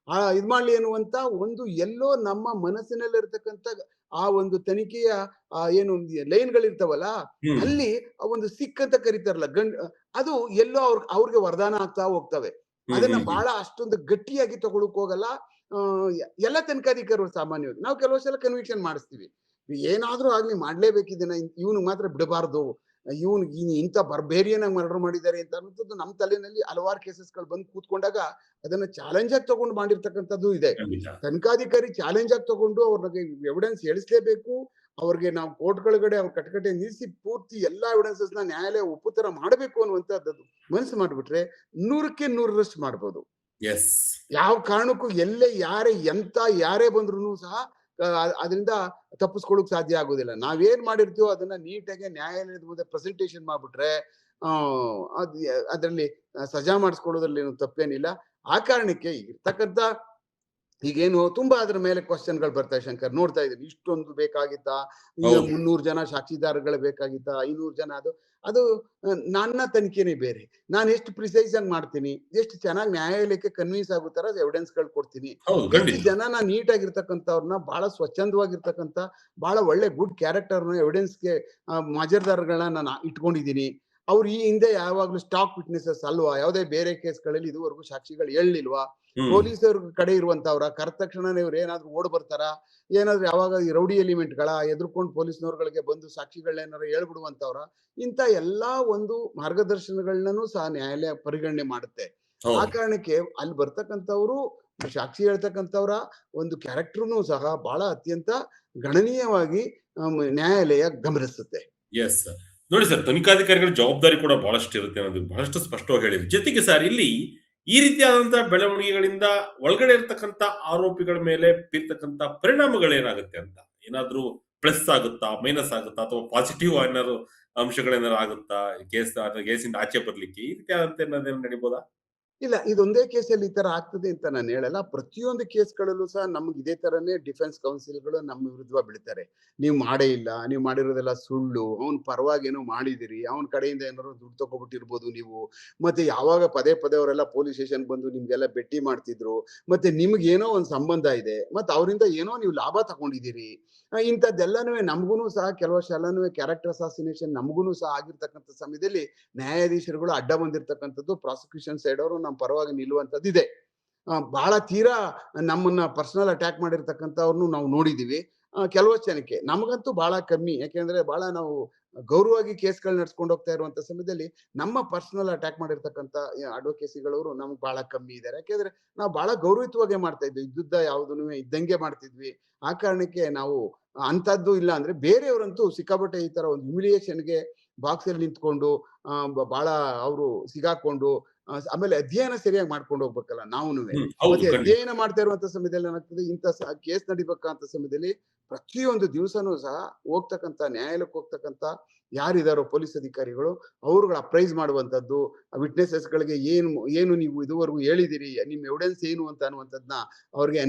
ಇದ್ ಮಾಡ್ಲಿ ಅನ್ನುವಂತ ಒಂದು ಎಲ್ಲೋ ನಮ್ಮ ಮನಸ್ಸಿನಲ್ಲಿರ್ತಕ್ಕಂಥ ಆ ಒಂದು ತನಿಖೆಯ ಏನು ಲೈನ್ಗಳಿರ್ತಾವಲ್ಲ, ಅಲ್ಲಿ ಒಂದು ಸಿಕ್ ಅಂತ ಕರೀತಾರಲ್ಲ, ಅದು ಎಲ್ಲೋ ಅವ್ರಿಗೆ ವರದಾನ ಆಗ್ತಾ ಹೋಗ್ತವೆ. ಅದನ್ನ ಬಹಳ ಅಷ್ಟೊಂದು ಗಟ್ಟಿಯಾಗಿ ತಗೊಳಕ್ ಹೋಗಲ್ಲ ಎಲ್ಲ ತನಿಖಾಧಿಕಾರಿಗಳು. ಸಾಮಾನ್ಯವಾಗಿ ನಾವು ಕೆಲವು ಸಲ ಕನ್ವಿಕ್ಷನ್ ಮಾಡಿಸ್ತೀವಿ, ಏನಾದ್ರೂ ಆಗ್ಲಿ ಮಾಡ್ಲೇಬೇಕಿದನ್ನ, ಇವನು ಮಾತ್ರ ಬಿಡಬಾರ್ದು, ಇವನು ಇಂಥ ಬರ್ಬೇರಿಯನ್ ಆಗಿ ಮರ್ಡರ್ ಮಾಡಿದ್ದಾರೆ ಅಂತ ಅನ್ನೋದು ನಮ್ಮ ತಲೆಯಲ್ಲಿ ಹಲವಾರು ಕೇಸಸ್ಗಳು ಬಂದು ಕೂತ್ಕೊಂಡಾಗ ಅದನ್ನ ಚಾಲೆಂಜ್ ಆಗಿ ತಗೊಂಡು ಮಾಡಿರ್ತಕ್ಕಂಥದ್ದು ಇದೆ. ತನಿಖಾಧಿಕಾರಿ ಚಾಲೆಂಜ್ ಆಗಿ ತಗೊಂಡು ಅವ್ರಿಗೆ ಎವಿಡೆನ್ಸ್ ಹೇಳಿಸ್ಲೇಬೇಕು, ಅವ್ರಿಗೆ ನಾವು ಕೋರ್ಟ್ ಒಳಗಡೆ ಅವ್ರ ಕಟಕಟೆ ನಿಲ್ಲಿಸಿ ಪೂರ್ತಿ ಎಲ್ಲಾ ಎವಿಡೆನ್ಸಸ್ ನ ನ್ಯಾಯಾಲಯ ಒಪ್ಪುತ್ತರ ಮಾಡಬೇಕು ಅನ್ನುವಂಥದ್ದು ಮನಸ್ಸು ಮಾಡ್ಬಿಟ್ರೆ 100ಕ್ಕೆ 100ರಷ್ಟು ಮಾಡ್ಬೋದು. ಯಾವ ಕಾರಣಕ್ಕೂ ಎಲ್ಲೇ ಯಾರೇ ಬಂದ್ರು ಸಹ ಅದರಿಂದ ತಪ್ಪಿಸ್ಕೊಳ್ಳೋಕ್ ಸಾಧ್ಯ ಆಗೋದಿಲ್ಲ. ನಾವೇನ್ ಮಾಡಿರ್ತೀವೋ ಅದನ್ನ ನೀಟಾಗಿ ನ್ಯಾಯಾಲಯದ ಮುಂದೆ ಪ್ರೆಸೆಂಟೇಷನ್ ಮಾಡ್ಬಿಟ್ರೆ ಆ ಅದ್ ಅದ್ರಲ್ಲಿ ಸಜಾ ಮಾಡಿಸ್ಕೊಳ್ಳೋದ್ರಲ್ಲಿ ಏನು ತಪ್ಪೇನಿಲ್ಲ. ಆ ಕಾರಣಕ್ಕೆ ಇರ್ತಕ್ಕಂಥ ಈಗೇನು ತುಂಬಾ ಅದ್ರ ಮೇಲೆ ಕ್ವಶನ್‌ಗಳು ಬರ್ತಾವೆ ಶಂಕರ್. ನೋಡ್ತಾ ಇದೀವಿ. ಇಷ್ಟೊಂದು ಬೇಕಾಗಿತ್ತಾ? ಈಗ ಹೌದು. 300 ಜನ ಸಾಕ್ಷಿದಾರಗಳು ಬೇಕಾಗಿತ್ತಾ? 500 ಜನ ಅದು ನನ್ನ ತನಿಖೆನೇ ಬೇರೆ. ನಾನು ಎಷ್ಟು ಪ್ರಿಸೈಸ್ ಆಗಿ ಮಾಡ್ತೀನಿ, ಎಷ್ಟು ಚೆನ್ನಾಗಿ ನ್ಯಾಯಾಲಯಕ್ಕೆ ಕನ್ವಿನ್ಸ್ ಆಗೋ ತರ ಎವಿಡೆನ್ಸ್‌ಗಳು ಕೊಡ್ತೀನಿ. ಹೌದು, ಎಷ್ಟು ಖಂಡಿತ. ಜನನ ನೀಟಾಗಿರ್ತಕ್ಕಂಥವ್ರನ್ನ, ಬಹಳ ಸ್ವಚ್ಛಂದವಾಗಿರ್ತಕ್ಕಂಥ, ಬಹಳ ಒಳ್ಳೆ ಗುಡ್ ಕ್ಯಾರೆಕ್ಟರ್‌ನ ಎವಿಡೆನ್ಸ್‌ಗೆ ಮಾಜರ್ದಾರಗಳನ್ನ ನಾನು ಇಟ್ಕೊಂಡಿದ್ದೀನಿ. ಅವ್ರು ಈ ಹಿಂದೆ ಯಾವಾಗ್ಲೂ ಸ್ಟಾಕ್ ವಿಟ್ನೆಸಸ್ ಅಲ್ವಾ? ಯಾವುದೇ ಬೇರೆ ಕೇಸ್‌ಗಳಲ್ಲಿ ಇದುವರೆಗೂ ಸಾಕ್ಷಿಗಳು ಹೇಳಿಲ್ವಾ? ಹ್ಮ್. ಪೊಲೀಸರ ಕಡೆ ಇರುವಂತವ್ರ ಕರೆದ ತಕ್ಷಣನೇ ಇವ್ರು ಏನಾದ್ರು ಓಡ್ ಬರ್ತಾರ? ಏನಾದ್ರು ಯಾವಾಗ ಈ ರೌಡಿ ಎಲಿಮೆಂಟ್‌ಗಳ ಎದುರ್ಕೊಂಡು ಪೊಲೀಸ್‌ನವರುಗಳಿಗೆ ಬಂದು ಸಾಕ್ಷಿಗಳನ್ನೇನಾರು ಹೇಳ್ಬಿಡುವಂತವ್ರ? ಇಂಥ ಎಲ್ಲಾ ಒಂದು ಮಾರ್ಗದರ್ಶನಗಳನ್ನೂ ಸಹ ನ್ಯಾಯಾಲಯ ಪರಿಗಣನೆ ಮಾಡುತ್ತೆ. ಆ ಹೌದು. ಕಾರಣಕ್ಕೆ ಅಲ್ಲಿ ಬರ್ತಕ್ಕಂಥವ್ರು, ಸಾಕ್ಷಿ ಹೇಳ್ತಕ್ಕಂಥವ್ರ ಒಂದು ಕ್ಯಾರೆಕ್ಟರ್‌ನೂ ಸಹ ಬಹಳ ಅತ್ಯಂತ ಗಣನೀಯವಾಗಿ ನ್ಯಾಯಾಲಯ ಗಮನಿಸುತ್ತೆ. ಎಸ್. ನೋಡಿ ಸರ್, ತನಿಖಾಧಿಕಾರಿಗಳ ಜವಾಬ್ದಾರಿ ಕೂಡ ಬಹಳಷ್ಟು ಇರುತ್ತೆ ಅನ್ನೋದು ಬಹಳಷ್ಟು ಸ್ಪಷ್ಟವಾಗಿ ಹೇಳಿದ್ರು. ಜೊತೆಗೆ ಸರ್, ಇಲ್ಲಿ ಈ ರೀತಿಯಾದಂತಹ ಬೆಳವಣಿಗೆಗಳಿಂದ ಒಳಗಡೆ ಇರ್ತಕ್ಕಂಥ ಆರೋಪಿಗಳ ಮೇಲೆ ಬೀರ್ತಕ್ಕಂಥ ಪರಿಣಾಮಗಳೇನಾಗುತ್ತೆ ಅಂತ ಏನಾದ್ರೂ ಪ್ಲಸ್ ಆಗುತ್ತಾ, ಮೈನಸ್ ಆಗುತ್ತಾ, ಅಥವಾ ಪಾಸಿಟಿವ್ ಏನಾದ್ರು ಅಂಶಗಳೇನಾದ್ರು ಆಗುತ್ತಾ ಕೇಸಿಂದ ಆಚೆ ಬರ್ಲಿಕ್ಕೆ? ಈ ರೀತಿಯಾದಂತ ಏನಾದ್ರು ನಡಿಬೋದಾ? ಇಲ್ಲ, ಇದೊಂದೇ ಕೇಸಲ್ಲಿ ಈ ತರ ಆಗ್ತದೆ ಅಂತ ನಾನು ಹೇಳಲ್ಲ. ಪ್ರತಿಯೊಂದು ಕೇಸ್‌ಗಳಲ್ಲೂ ಸಹ ನಮ್ಗೆ ಇದೇ ತರನೇ ಡಿಫೆನ್ಸ್ ಕೌನ್ಸಿಲ್‌ಗಳು ನಮ್ಮ ವಿರುದ್ಧ ಬೀಳ್ತಾರೆ. ನೀವು ಮಾಡೇ ಇಲ್ಲ, ನೀವು ಮಾಡಿರೋದೆಲ್ಲ ಸುಳ್ಳು, ಅವ್ನ್ ಪರವಾಗಿ ಏನೋ ಮಾಡಿದಿರಿ, ಅವನ ಕಡೆಯಿಂದ ಏನಾದ್ರು ದುಡ್ಡು ತಗೊಂಡ್ಬಿಟ್ಟಿರ್ಬೋದು ನೀವು. ಮತ್ತೆ ಯಾವಾಗ ಪದೇ ಪದೇ ಅವರೆಲ್ಲ ಪೊಲೀಸ್ ಸ್ಟೇಷನ್‌ಗೆ ಬಂದು ನಿಮ್ಗೆಲ್ಲ ಭೇಟಿ ಮಾಡ್ತಿದ್ರು. ಮತ್ತೆ ನಿಮ್ಗೇನೋ ಒಂದ್ ಸಂಬಂಧ ಇದೆ. ಮತ್ತೆ ಅವರಿಂದ ಏನೋ ನೀವು ಲಾಭ ತಗೊಂಡಿದ್ದೀರಿ. ಇಂಥದ್ದೆಲ್ಲನೂ ನಮ್ಗೂನು ಸಹ ಕೆಲವಷ್ಟು ಎಲ್ಲನೂ ಕ್ಯಾರೆಕ್ಟರ್ ಅಸಾಸಿನೇಷನ್ ನಮ್ಗೂನು ಸಹ ಆಗಿರ್ತಕ್ಕಂಥ ಸಮಯದಲ್ಲಿ ನ್ಯಾಯಾಧೀಶರುಗಳು ಅಡ್ಡ ಬಂದಿರ್ತಕ್ಕಂಥದ್ದು, ಪ್ರಾಸಿಕ್ಯೂಷನ್ ಸೈಡ್ ಅವರು ನಮ್ಮ ಪರವಾಗಿ ನಿಲ್ಲುವಂಥದ್ದು ಇದೆ. ಬಹಳ ತೀರಾ ನಮ್ಮನ್ನ ಪರ್ಸನಲ್ ಅಟ್ಯಾಕ್ ಮಾಡಿರ್ತಕ್ಕಂಥವ್ರನ್ನು ನಾವು ನೋಡಿದೀವಿ. ಕೆಲವಷ್ಟು ಜನಕ್ಕೆ. ನಮಗಂತೂ ಬಹಳ ಕಮ್ಮಿ. ಯಾಕೆಂದ್ರೆ ಬಹಳ ನಾವು ಗೌರವವಾಗಿ ಕೇಸ್‌ಗಳು ನಡ್ಸ್ಕೊಂಡು ಹೋಗ್ತಾ ಇರುವಂತ ಸಮಯದಲ್ಲಿ ನಮ್ಮ ಪರ್ಸನಲ್ ಅಟ್ಯಾಕ್ ಮಾಡಿರ್ತಕ್ಕಂಥ ಅಡ್ವೊಕೇಸಿಗಳವರು ನಮ್ಗೆ ಬಹಳ ಕಮ್ಮಿ ಇದ್ದಾರೆ. ಯಾಕೆಂದ್ರೆ ನಾವು ಬಹಳ ಗೌರವಯುತವಾಗೇ ಮಾಡ್ತಾ ಇದ್ವಿ. ಇದ್ದುದ್ದ ಯಾವುದನ್ನೂ ಇದ್ದಂಗೆ ಮಾಡ್ತಿದ್ವಿ. ಆ ಕಾರಣಕ್ಕೆ ನಾವು ಅಂಥದ್ದು ಇಲ್ಲ ಅಂದ್ರೆ ಬೇರೆಯವರಂತೂ ಸಿಕ್ಕಾಪಟ್ಟೆ ಈ ತರ ಒಂದು ಹ್ಯುಮಿಲಿಯೇಷನ್‌ಗೆ ಬಾಕ್ಸಲ್ಲಿ ನಿಂತ್ಕೊಂಡು ಬಹಳ ಅವರು ಸಿಗಾಕೊಂಡು ಆಮೇಲೆ ಅಧ್ಯಯನ ಸರಿಯಾಗಿ ಮಾಡ್ಕೊಂಡು ಹೋಗ್ಬೇಕಲ್ಲ ನಾವುನುವೆ. ಹೌದು, ಮತ್ತೆ ಖಂಡಿತ. ಅಧ್ಯಯನ ಮಾಡ್ತಾ ಇರುವಂತ ಸಮಯದಲ್ಲಿ ಏನಾಗ್ತದೆ, ಇಂಥ ಕೇಸ್ ನಡಿಬೇಕಂತ ಸಮಯದಲ್ಲಿ ಪ್ರತಿಯೊಂದು ದಿವಸನೂ ಸಹ ಹೋಗ್ತಕ್ಕಂಥ ನ್ಯಾಯಾಲಯಕ್ಕೆ ಹೋಗ್ತಕ್ಕಂಥ ಯಾರಿದಾರೋ ಪೊಲೀಸ್ ಅಧಿಕಾರಿಗಳು ಅವ್ರುಗಳ ಅಪ್ರೈಸ್ ಮಾಡುವಂತದ್ದು, ವಿಟ್ನೆಸಸ್‌ಗಳಿಗೆ ಏನು ನೀವು ಇದುವರೆಗೂ ಹೇಳಿದಿರಿ, ನಿಮ್ಮ ಎವಿಡೆನ್ಸ್ ಏನು ಅಂತ ಅನ್ನುವಂಥದ್ದನ್ನ ಅವ್ರಿಗೆ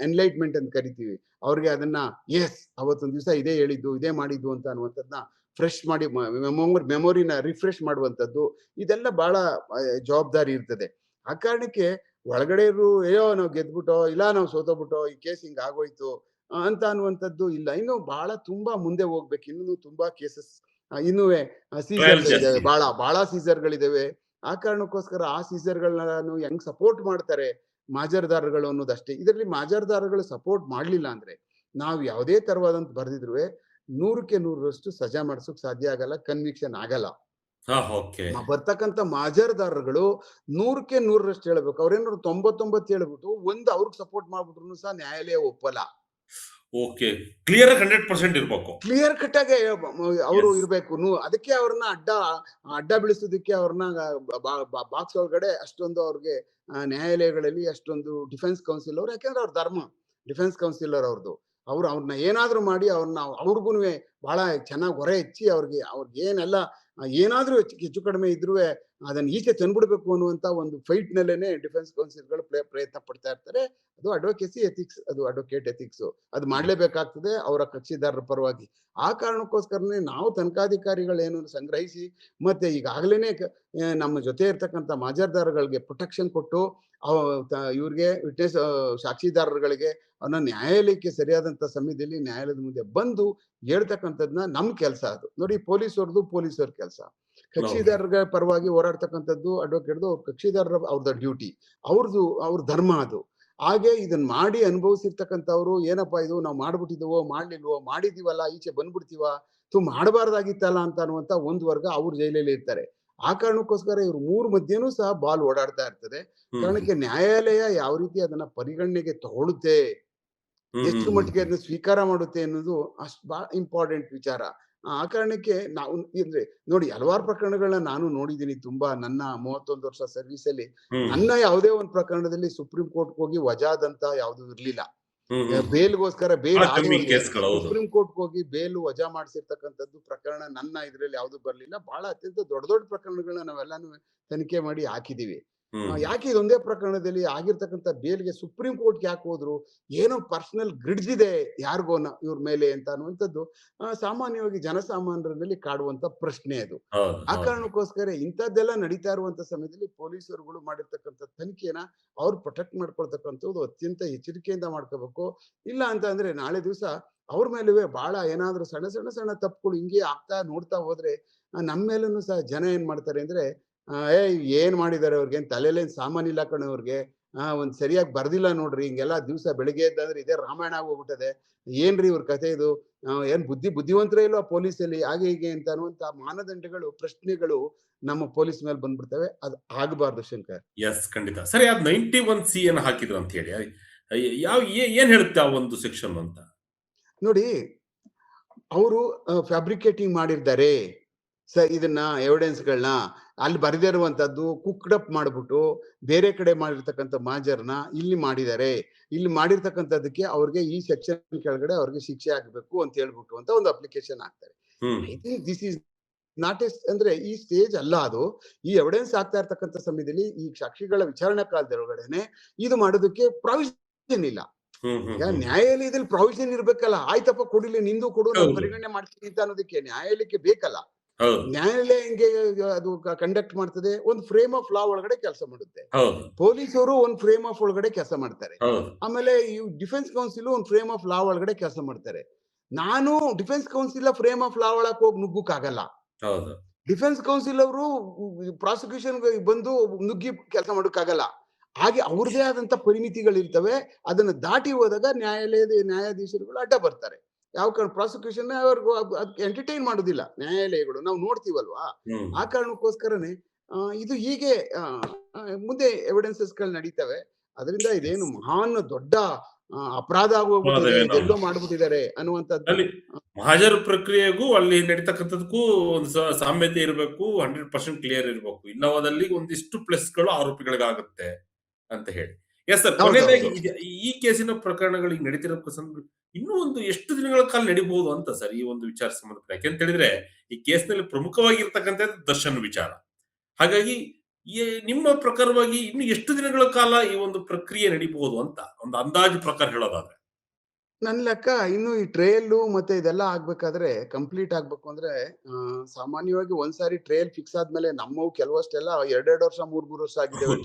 ಎನ್ಲೈಟ್ಮೆಂಟ್ ಅಂತ ಕರಿತೀವಿ. ಅವ್ರಿಗೆ ಅದನ್ನ ಅವತ್ತೊಂದ್ ದಿವಸ ಇದೇ ಹೇಳಿದ್ದು, ಇದೇ ಮಾಡಿದ್ದು ಅಂತ ಅನ್ನುವಂಥದ್ದನ್ನ ಫ್ರೆಶ್ ಮಾಡಿ ಮೆಮೊರಿನ ರಿಫ್ರೆಶ್ ಮಾಡುವಂತದ್ದು, ಇದೆಲ್ಲ ಬಹಳ ಜವಾಬ್ದಾರಿ ಇರ್ತದೆ. ಆ ಕಾರಣಕ್ಕೆ ಒಳಗಡೆ ಇರು ಅಯ್ಯೋ ನಾವು ಗೆದ್ಬಿಟ್ಟೋ, ಇಲ್ಲ ನಾವು ಸೋತೋಗ್ಬಿಟ್ಟೋ, ಈ ಕೇಸ್ ಹಿಂಗ್ ಆಗೋಯ್ತು ಅಂತ ಅನ್ನುವಂಥದ್ದು ಇಲ್ಲ. ಇನ್ನು ಬಹಳ ತುಂಬಾ ಮುಂದೆ ಹೋಗ್ಬೇಕು. ಇನ್ನೂ ತುಂಬಾ ಕೇಸಸ್ ಇನ್ನುವೆ ಟ್ರಯಲ್ ಸೀಸರ್‌ಗಳಿದಾವೆ. ಜಾಸ್ತಿ. ಬಹಳ ಸೀಸರ್‌ಗಳಿದಾವೆ. ಆ ಕಾರಣಕ್ಕೋಸ್ಕರ ಆ ಸೀಸರ್‌ಗಳನ್ನ ಹೆಂಗ್ ಸಪೋರ್ಟ್ ಮಾಡ್ತಾರೆ ಮಾಜರ್ದಾರಗಳು ಅನ್ನೋದಷ್ಟೇ. ಇದರಲ್ಲಿ ಮಾಜರ್ದಾರಗಳು ಸಪೋರ್ಟ್ ಮಾಡ್ಲಿಲ್ಲ ಅಂದ್ರೆ ನಾವು ಯಾವುದೇ ತರವಾದಂತ ಬರ್ದಿದ್ರುವೆ 100ಕ್ಕೆ 100ರಷ್ಟು ಸಜಾ ಮಾಡ್ಸೋಕ್ ಸಾಧ್ಯ ಆಗಲ್ಲ. ಕನ್ವಿಕ್ಷನ್ ಆಗಲ್ಲ. ಹಾ, ಓಕೆ. ಬರ್ತಕ್ಕಂಥ ಮಾಜರ್ದಾರರುಗಳು 100ಕ್ಕೆ 100ರಷ್ಟು ಹೇಳ್ಬೇಕು. ಅವ್ರೇನಾದ್ರು 99 ಹೇಳ್ಬಿಟ್ಟು ಒಂದು ಅವ್ರಿಗೆ ಸಪೋರ್ಟ್ ಮಾಡ್ಬಿಟ್ರು ಸಹ ನ್ಯಾಯಾಲಯ ಒಪ್ಪಲ್ಲ. ಓಕೆ. ಕ್ಲಿಯರ್ ಆಗಿ 100% ಇರ್ಬೇಕು. ಕ್ಲಿಯರ್ ಕಟ್ ಆಗಿ ಅವರು ಎಸ್. ಇರ್ಬೇಕು. ಅದಕ್ಕೆ ಅವ್ರನ್ನ ಅಡ್ಡ ಬೀಳಿಸೋದಕ್ಕೆ ಅವ್ರನ್ನ ಬಾಕ್ಸ್ ಒಳಗಡೆ ಅಷ್ಟೊಂದು ಅವ್ರಿಗೆ ನ್ಯಾಯಾಲಯಗಳಲ್ಲಿ ಅಷ್ಟೊಂದು ಡಿಫೆನ್ಸ್ ಕೌನ್ಸಿಲ್ ಅವ್ರು, ಯಾಕಂದ್ರೆ ಅವ್ರ ಧರ್ಮ ಡಿಫೆನ್ಸ್ ಕೌನ್ಸಿಲರ್ ಅವ್ರದ್ದು. ಅವ್ರನ್ನ ಏನಾದ್ರು ಮಾಡಿ ಅವ್ರನ್ನ ಅವ್ರಿಗೂನುವೆ ಬಹಳ ಚೆನ್ನಾಗಿ ಹೊರೆ ಹೆಚ್ಚಿ ಅವ್ರಿಗೆ ಏನೆಲ್ಲ ಏನಾದ್ರೂ ಹೆಚ್ಚು ಕಡಿಮೆ ಇದ್ರುವೆ ಅದನ್ನ ಈಚೆ ತಂದ್ಬಿಡ್ಬೇಕು ಅನ್ನುವಂತ ಒಂದು ಫೈಟ್ ನಲ್ಲೇನೆ ಡಿಫೆನ್ಸ್ ಕೌನ್ಸಿಲ್‌ಗಳು ಪ್ರಯತ್ನ ಪಡ್ತಾ ಇರ್ತಾರೆ. ಅದು ಅಡ್ವೊಕೇಸಿ ಎಥಿಕ್ಸ್, ಅದು ಅಡ್ವೊಕೇಟ್ ಎಥಿಕ್ಸ್. ಅದು ಮಾಡ್ಲೇಬೇಕಾಗ್ತದೆ ಅವರ ಕಕ್ಷಿದಾರರ ಪರವಾಗಿ. ಆ ಕಾರಣಕ್ಕೋಸ್ಕರನೇ ನಾವು ತನಿಖಾಧಿಕಾರಿಗಳೇನು ಸಂಗ್ರಹಿಸಿ ಮತ್ತೆ ಈಗಾಗಲೇನೆ ನಮ್ಮ ಜೊತೆ ಇರ್ತಕ್ಕಂಥ ಮಾಜರ್ದಾರಗಳಿಗೆ ಪ್ರೊಟೆಕ್ಷನ್ ಕೊಟ್ಟು ಇವ್ರಿಗೆ ವಿಟ್ನೆಸ್ ಸಾಕ್ಷಿದಾರರುಗಳಿಗೆ ಅವ್ರನ್ನ ನ್ಯಾಯಾಲಯಕ್ಕೆ ಸರಿಯಾದಂತ ಸಮಯದಲ್ಲಿ ನ್ಯಾಯಾಲಯದ ಮುಂದೆ ಬಂದು ಹೇಳ್ತಕ್ಕಂಥದ್ನ ನಮ್ ಕೆಲಸ ಅದು. ನೋಡಿ, ಪೊಲೀಸರ ಕೆಲಸ. ಹೌದು. ಕಕ್ಷಿದಾರರ ಪರವಾಗಿ ಹೋರಾಡ್ತಕ್ಕಂಥದ್ದು ಅಡ್ವೊಕೇಟ್‌ದು, ಕಕ್ಷಿದಾರರ ಅವ್ರದ್ದು ಡ್ಯೂಟಿ, ಅವ್ರ ಧರ್ಮ ಅದು. ಹಾಗೆ ಇದನ್ನ ಮಾಡಿ ಅನುಭವಿಸಿರ್ತಕ್ಕಂಥವ್ರು ಏನಪ್ಪಾ ಇದು ನಾವು ಮಾಡ್ಬಿಟ್ಟಿದೀವೋ, ಮಾಡ್ಲಿಲ್ವೋ, ಮಾಡಿದೀವಲ್ಲ ಈಚೆ ಬಂದ್ಬಿಡ್ತೀವ, ಮಾಡಬಾರ್ದಾಗಿತ್ತಲ್ಲ ಅಂತ ಅನ್ನುವಂತ ಒಂದು ವರ್ಗ ಅವ್ರು ಜೈಲಲ್ಲಿ ಇರ್ತಾರೆ. ಆ ಕಾರಣಕ್ಕೋಸ್ಕರ ಇವ್ರು ಮೂರ್ ಮಧ್ಯೆನೂ ಸಹ ಬಾಲ್ ಓಡಾಡ್ತಾ ಇರ್ತದೆ. ಹ್ಮ್. ಕಾರಣಕ್ಕೆ ನ್ಯಾಯಾಲಯ ಯಾವ ರೀತಿ ಅದನ್ನ ಪರಿಗಣನೆಗೆ ತಗೊಳುತ್ತೆ, ಹ್ಮ್. ಎಷ್ಟು ಮಟ್ಟಿಗೆ ಅದನ್ನ ಸ್ವೀಕಾರ ಮಾಡುತ್ತೆ ಅನ್ನೋದು ಅಷ್ಟು ಬಹಳ ಇಂಪಾರ್ಟೆಂಟ್ ವಿಚಾರ. ಆ ಕಾರಣಕ್ಕೆ ನಾವು ಇದ್ರೆ ನೋಡಿ, ಹಲವಾರು ಪ್ರಕರಣಗಳನ್ನ ನಾನು ನೋಡಿದ್ದೀನಿ. ತುಂಬಾ ನನ್ನ 31 ವರ್ಷ ಸರ್ವಿಸ್ ಅಲ್ಲಿ ಹ್ಮ್. ನನ್ನ ಯಾವುದೇ ಒಂದು ಪ್ರಕರಣದಲ್ಲಿ ಸುಪ್ರೀಂ ಕೋರ್ಟ್‌ಗೆ ಹೋಗಿ ವಜಾದಂತ ಯಾವುದು ಇರ್ಲಿಲ್ಲ. ಬೇಲ್ಗೋಸ್ಕರ ಬೇಲ್ ಬಹಳ ಕಮ್ಮಿ ಆದವ್ರಿಗೆ ಕೇಸ್ಗಳು. ಹೌದು. ಸುಪ್ರೀಂ ಕೋರ್ಟ್ ಹೋಗಿ ಬೇಲ್ ವಜಾ ಮಾಡಿಸಿರ್ತಕ್ಕಂಥದ್ದು ಪ್ರಕರಣ ನನ್ನ ಇದ್ರಲ್ಲಿ ಯಾವ್ದು ಬರ್ಲಿಲ್ಲ. ಬಹಳ ಅತ್ಯಂತ ದೊಡ್ಡ ದೊಡ್ಡ ಪ್ರಕರಣಗಳನ್ನ ನಾವೆಲ್ಲಾನು ತನಿಖೆ ಮಾಡಿ ಹಾಕಿದೀವಿ. ಯಾಕೆ ಇದೊಂದೇ ಪ್ರಕರಣದಲ್ಲಿ ಆಗಿರ್ತಕ್ಕಂಥ ಬೇಲ್ಗೆ ಸುಪ್ರೀಂ ಕೋರ್ಟ್ ಯಾಕೆ ಹೋದ್ರು, ಏನೋ ಪರ್ಸನಲ್ ಗ್ರಿಡ್ಜ್ ಇದೆ ಯಾರಿಗೋನ ಇವ್ರ ಮೇಲೆ ಅಂತ ಅನ್ನುವಂಥದ್ದು ಸಾಮಾನ್ಯವಾಗಿ ಜನಸಾಮಾನ್ಯರಲ್ಲಿ ಕಾಡುವಂತ ಪ್ರಶ್ನೆ ಅದು. ಆ ಕಾರಣಕ್ಕೋಸ್ಕರ ಇಂಥದ್ದೆಲ್ಲ ನಡೀತಾ ಇರುವಂತ ಸಮಯದಲ್ಲಿ ಪೊಲೀಸರುಗಳು ಮಾಡಿರ್ತಕ್ಕಂಥ ತನಿಖೆನ ಅವ್ರು ಪ್ರೊಟೆಕ್ಟ್ ಮಾಡ್ಕೊಳ್ತಕ್ಕಂಥದ್ದು ಅತ್ಯಂತ ಎಚ್ಚರಿಕೆಯಿಂದ ಮಾಡ್ಕೋಬೇಕು. ಇಲ್ಲ ಅಂತ ಅಂದ್ರೆ ನಾಳೆ ದಿವಸ ಅವ್ರ ಮೇಲುವೆ ಬಹಳ ಏನಾದ್ರೂ ಸಣ್ಣ ಸಣ್ಣ ಸಣ್ಣ ತಪ್ಪುಗಳು ಹಿಂಗೆ ಆಗ್ತಾ ನೋಡ್ತಾ ಹೋದ್ರೆ ನಮ್ಮ ಮೇಲೂ ಸಹ ಜನ ಏನ್ ಮಾಡ್ತಾರೆ ಅಂದ್ರೆ ಏನ್ ಮಾಡಿದಾರೆ ಅವ್ರಿಗೆ ತಲೆಲೇನ್ ಸಾಮಾನ್ಯ ಇಲ್ಲ ಕಣ ಅವ್ರಿಗೆ, ಒಂದ್ ಸರಿಯಾಗಿ ಬರ್ದಿಲ್ಲ ನೋಡ್ರಿ, ಹಿಂಗೆಲ್ಲಾ ದಿವ್ಸ ಬೆಳಿಗ್ಗೆ ಎದ್ದಂದ್ರೆ ಇದೇ ರಾಮಾಯಣ ಆಗೋಗ್ಬಿಟ್ಟದೆ, ಏನ್ರಿ ಇವ್ರ ಕಥೆ ಇದು, ಏನ್ ಬುದ್ಧಿವಂತರೇ ಇಲ್ವಾ ಪೊಲೀಸಲ್ಲಿ, ಹಾಗೆ ಹೀಗೆ ಅಂತ ಅನ್ನುವಂತ ಮಾನದಂಡಗಳು ಪ್ರಶ್ನೆಗಳು ನಮ್ಮ ಪೊಲೀಸ್ ಮೇಲೆ ಬಂದ್ಬಿಡ್ತವೆ. ಅದು ಆಗಬಾರ್ದು ಶಂಕರ್. ಎಸ್, ಖಂಡಿತ. ಸರಿ, ಅದ್ 91C ಏನ್ ಹಾಕಿದ್ರು ಅಂತ ಹೇಳಿ ಯಾವ ಏನ್ ಹೇಳುತ್ತೆ ಆ ಒಂದು ಸೆಕ್ಷನ್ ಅಂತ ನೋಡಿ. ಅವರು ಫ್ಯಾಬ್ರಿಕೇಟಿಂಗ್ ಮಾಡಿರ್ತಾರೆ ಇದನ್ನ ಎವಿಡೆನ್ಸ್ಗಳನ್ನ ಅಲ್ಲಿ ಬರೆದಿರುವಂತದ್ದು ಕುಕ್ಡ್ ಅಪ್ ಮಾಡ್ಬಿಟ್ಟು ಬೇರೆ ಕಡೆ ಮಾಡಿರ್ತಕ್ಕಂಥ ಮಾಜರ್ನ ಇಲ್ಲಿ ಮಾಡಿದ್ದಾರೆ, ಇಲ್ಲಿ ಮಾಡಿರ್ತಕ್ಕಂಥದ್ದಕ್ಕೆ ಅವ್ರಿಗೆ ಈ ಸೆಕ್ಷನ್ ಕೆಳಗಡೆ ಅವ್ರಿಗೆ ಶಿಕ್ಷೆ ಆಗ್ಬೇಕು ಅಂತ ಹೇಳ್ಬಿಟ್ಟು ಅಂತ ಒಂದು ಅಪ್ಲಿಕೇಶನ್ ಹಾಕ್ತಾರೆ. I think this is not ಅಂದ್ರೆ ಈ ಸ್ಟೇಜ್ ಅಲ್ಲ ಅದು. ಈ ಎವಿಡೆನ್ಸ್ ಆಗ್ತಾ ಇರ್ತಕ್ಕಂಥ ಸಮಯದಲ್ಲಿ ಈ ಸಾಕ್ಷಿಗಳ ವಿಚಾರಣಾ ಕಾಲದೊಳಗಡೆನೆ ಇದು ಮಾಡೋದಕ್ಕೆ ಪ್ರಾವಿಷನ್ ಇಲ್ಲ. ಈಗ ನ್ಯಾಯಾಲಯದಲ್ಲಿ ಪ್ರಾವಿಷನ್ ಇರ್ಬೇಕಲ್ಲ, ಆಯ್ತಪ್ಪ ಕೊಡಿಲಿ ನಿಂದು ಕೊಡು ನಾನು ಪರಿಗಣನೆ ಮಾಡ್ತೀನಿ ಅಂತ ಅನ್ನೋದಕ್ಕೆ ನ್ಯಾಯಾಲಯಕ್ಕೆ ಬೇಕಲ್ಲ. ನ್ಯಾಯಾಲಯ ಹೆಂಗೆ ಅದು ಕಂಡಕ್ಟ್ ಮಾಡ್ತದೆ, ಒಂದು ಫ್ರೇಮ್ ಆಫ್ ಲಾ ಒಳಗಡೆ ಕೆಲಸ ಮಾಡುತ್ತೆ. ಪೊಲೀಸರು ಒಂದು ಫ್ರೇಮ್ ಆಫ್ ಒಳಗಡೆ ಕೆಲಸ ಮಾಡ್ತಾರೆ. ಆಮೇಲೆ ಈ ಡಿಫೆನ್ಸ್ ಕೌನ್ಸಿಲ್ ಒಂದು ಫ್ರೇಮ್ ಆಫ್ ಲಾ ಒಳಗಡೆ ಕೆಲಸ ಮಾಡ್ತಾರೆ. ನಾನು defence counsel frame of law ಒಳಗೆ ಹೋಗಿ ನುಗ್ಗಕ್ಕಾಗಲ್ಲ. ಡಿಫೆನ್ಸ್ ಕೌನ್ಸಿಲ್ ಅವರು ಪ್ರಾಸಿಕ್ಯೂಷನ್ ಬಂದು ನುಗ್ಗಿ ಕೆಲಸ ಮಾಡೋಕ್ಕಾಗಲ್ಲ. ಹಾಗೆ ಅವ್ರದೇ ಆದಂತ ಪರಿಮಿತಿಗಳಿರ್ತವೆ. ಅದನ್ನ ದಾಟಿ ಹೋದಾಗ ನ್ಯಾಯಾಧೀಶರುಗಳು ಅಡ್ಡ ಬರ್ತಾರೆ. ಯಾವ ಕಾರಣ ಪ್ರಾಸಿಕ್ಯೂಷನ್ ಅವ್ರಿಗೂ ಎಂಟರ್ಟೈನ್ ಮಾಡೋದಿಲ್ಲ ನ್ಯಾಯಾಲಯಗಳು, ನಾವು ನೋಡ್ತೀವಲ್ವಾ. ಆ ಕಾರಣಕ್ಕೋಸ್ಕರನೇ ಇದು ಹೀಗೆ ಮುಂದೆ ಎವಿಡೆನ್ಸಸ್ ಗಳು ನಡೀತವೆ. ಅದರಿಂದ ಇದೇನು ಮಹಾನ್ ದೊಡ್ಡ ಅಪರಾಧ ಆಗೋಗ್ಬಿಟ್ಟಿದೆ, ಇದೆಲ್ಲೋ ಮಾಡ್ಬಿಟ್ಟಿದ್ದಾರೆ ಅನ್ನುವಂಥದ್ದು. ಮಹಾಜರು ಪ್ರಕ್ರಿಯೆಗೂ ಅಲ್ಲಿ ನಡೀತಕ್ಕಂಥದಕ್ಕೂ ಒಂದು ಸಾಮ್ಯತೆ ಇರಬೇಕು, 100% ಕ್ಲಿಯರ್ ಇರಬೇಕು. ಇಲ್ಲವಾದಲ್ಲಿ ಒಂದಿಷ್ಟು ಪ್ಲಸ್ಗಳು ಆರೋಪಿಗಳಿಗಾಗುತ್ತೆ ಅಂತ ಹೇಳಿ. ಎಸ್ ಸರ್, ಕೊನೆಯದಾಗಿ ಈ ಕೇಸಿನ ಪ್ರಕರಣಗಳಿಗೆ ನಡೀತಿರೋ ಇನ್ನೂ ಒಂದು ಎಷ್ಟು ದಿನಗಳ ಕಾಲ ನಡೀಬಹುದು ಅಂತ ಸರ್ ಈ ಒಂದು ವಿಚಾರ ಸಂಬಂಧಪಟ್ಟ? ಯಾಕೆಂತ ಹೇಳಿದ್ರೆ ಈ ಕೇಸ್ನಲ್ಲಿ ಪ್ರಮುಖವಾಗಿರ್ತಕ್ಕಂಥದ್ದು ದರ್ಶನ್ ವಿಚಾರ. ಹಾಗಾಗಿ ನಿಮ್ಮ ಪ್ರಕಾರವಾಗಿ ಇನ್ನು ಎಷ್ಟು ದಿನಗಳ ಕಾಲ ಈ ಒಂದು ಪ್ರಕ್ರಿಯೆ ನಡೀಬಹುದು ಅಂತ ಒಂದು ಅಂದಾಜು ಪ್ರಕಾರ ಹೇಳೋದಾದ್ರೆ? ನನ್ ಲೆಕ್ಕ ಇನ್ನು ಈ ಟ್ರಯಲ್ ಮತ್ತೆ ಇದೆಲ್ಲ ಆಗ್ಬೇಕಾದ್ರೆ ಕಂಪ್ಲೀಟ್ ಆಗ್ಬೇಕು ಅಂದ್ರೆ ಸಾಮಾನ್ಯವಾಗಿ ಒಂದ್ಸಾರಿ ಟ್ರಯಲ್ ಫಿಕ್ಸ್ ಆದ್ಮೇಲೆ ನಮ್ಮವು ಕೆಲವಷ್ಟೆಲ್ಲ 2 ವರ್ಷ 3 ವರ್ಷ ಆಗಿದ್ದಾವೆ.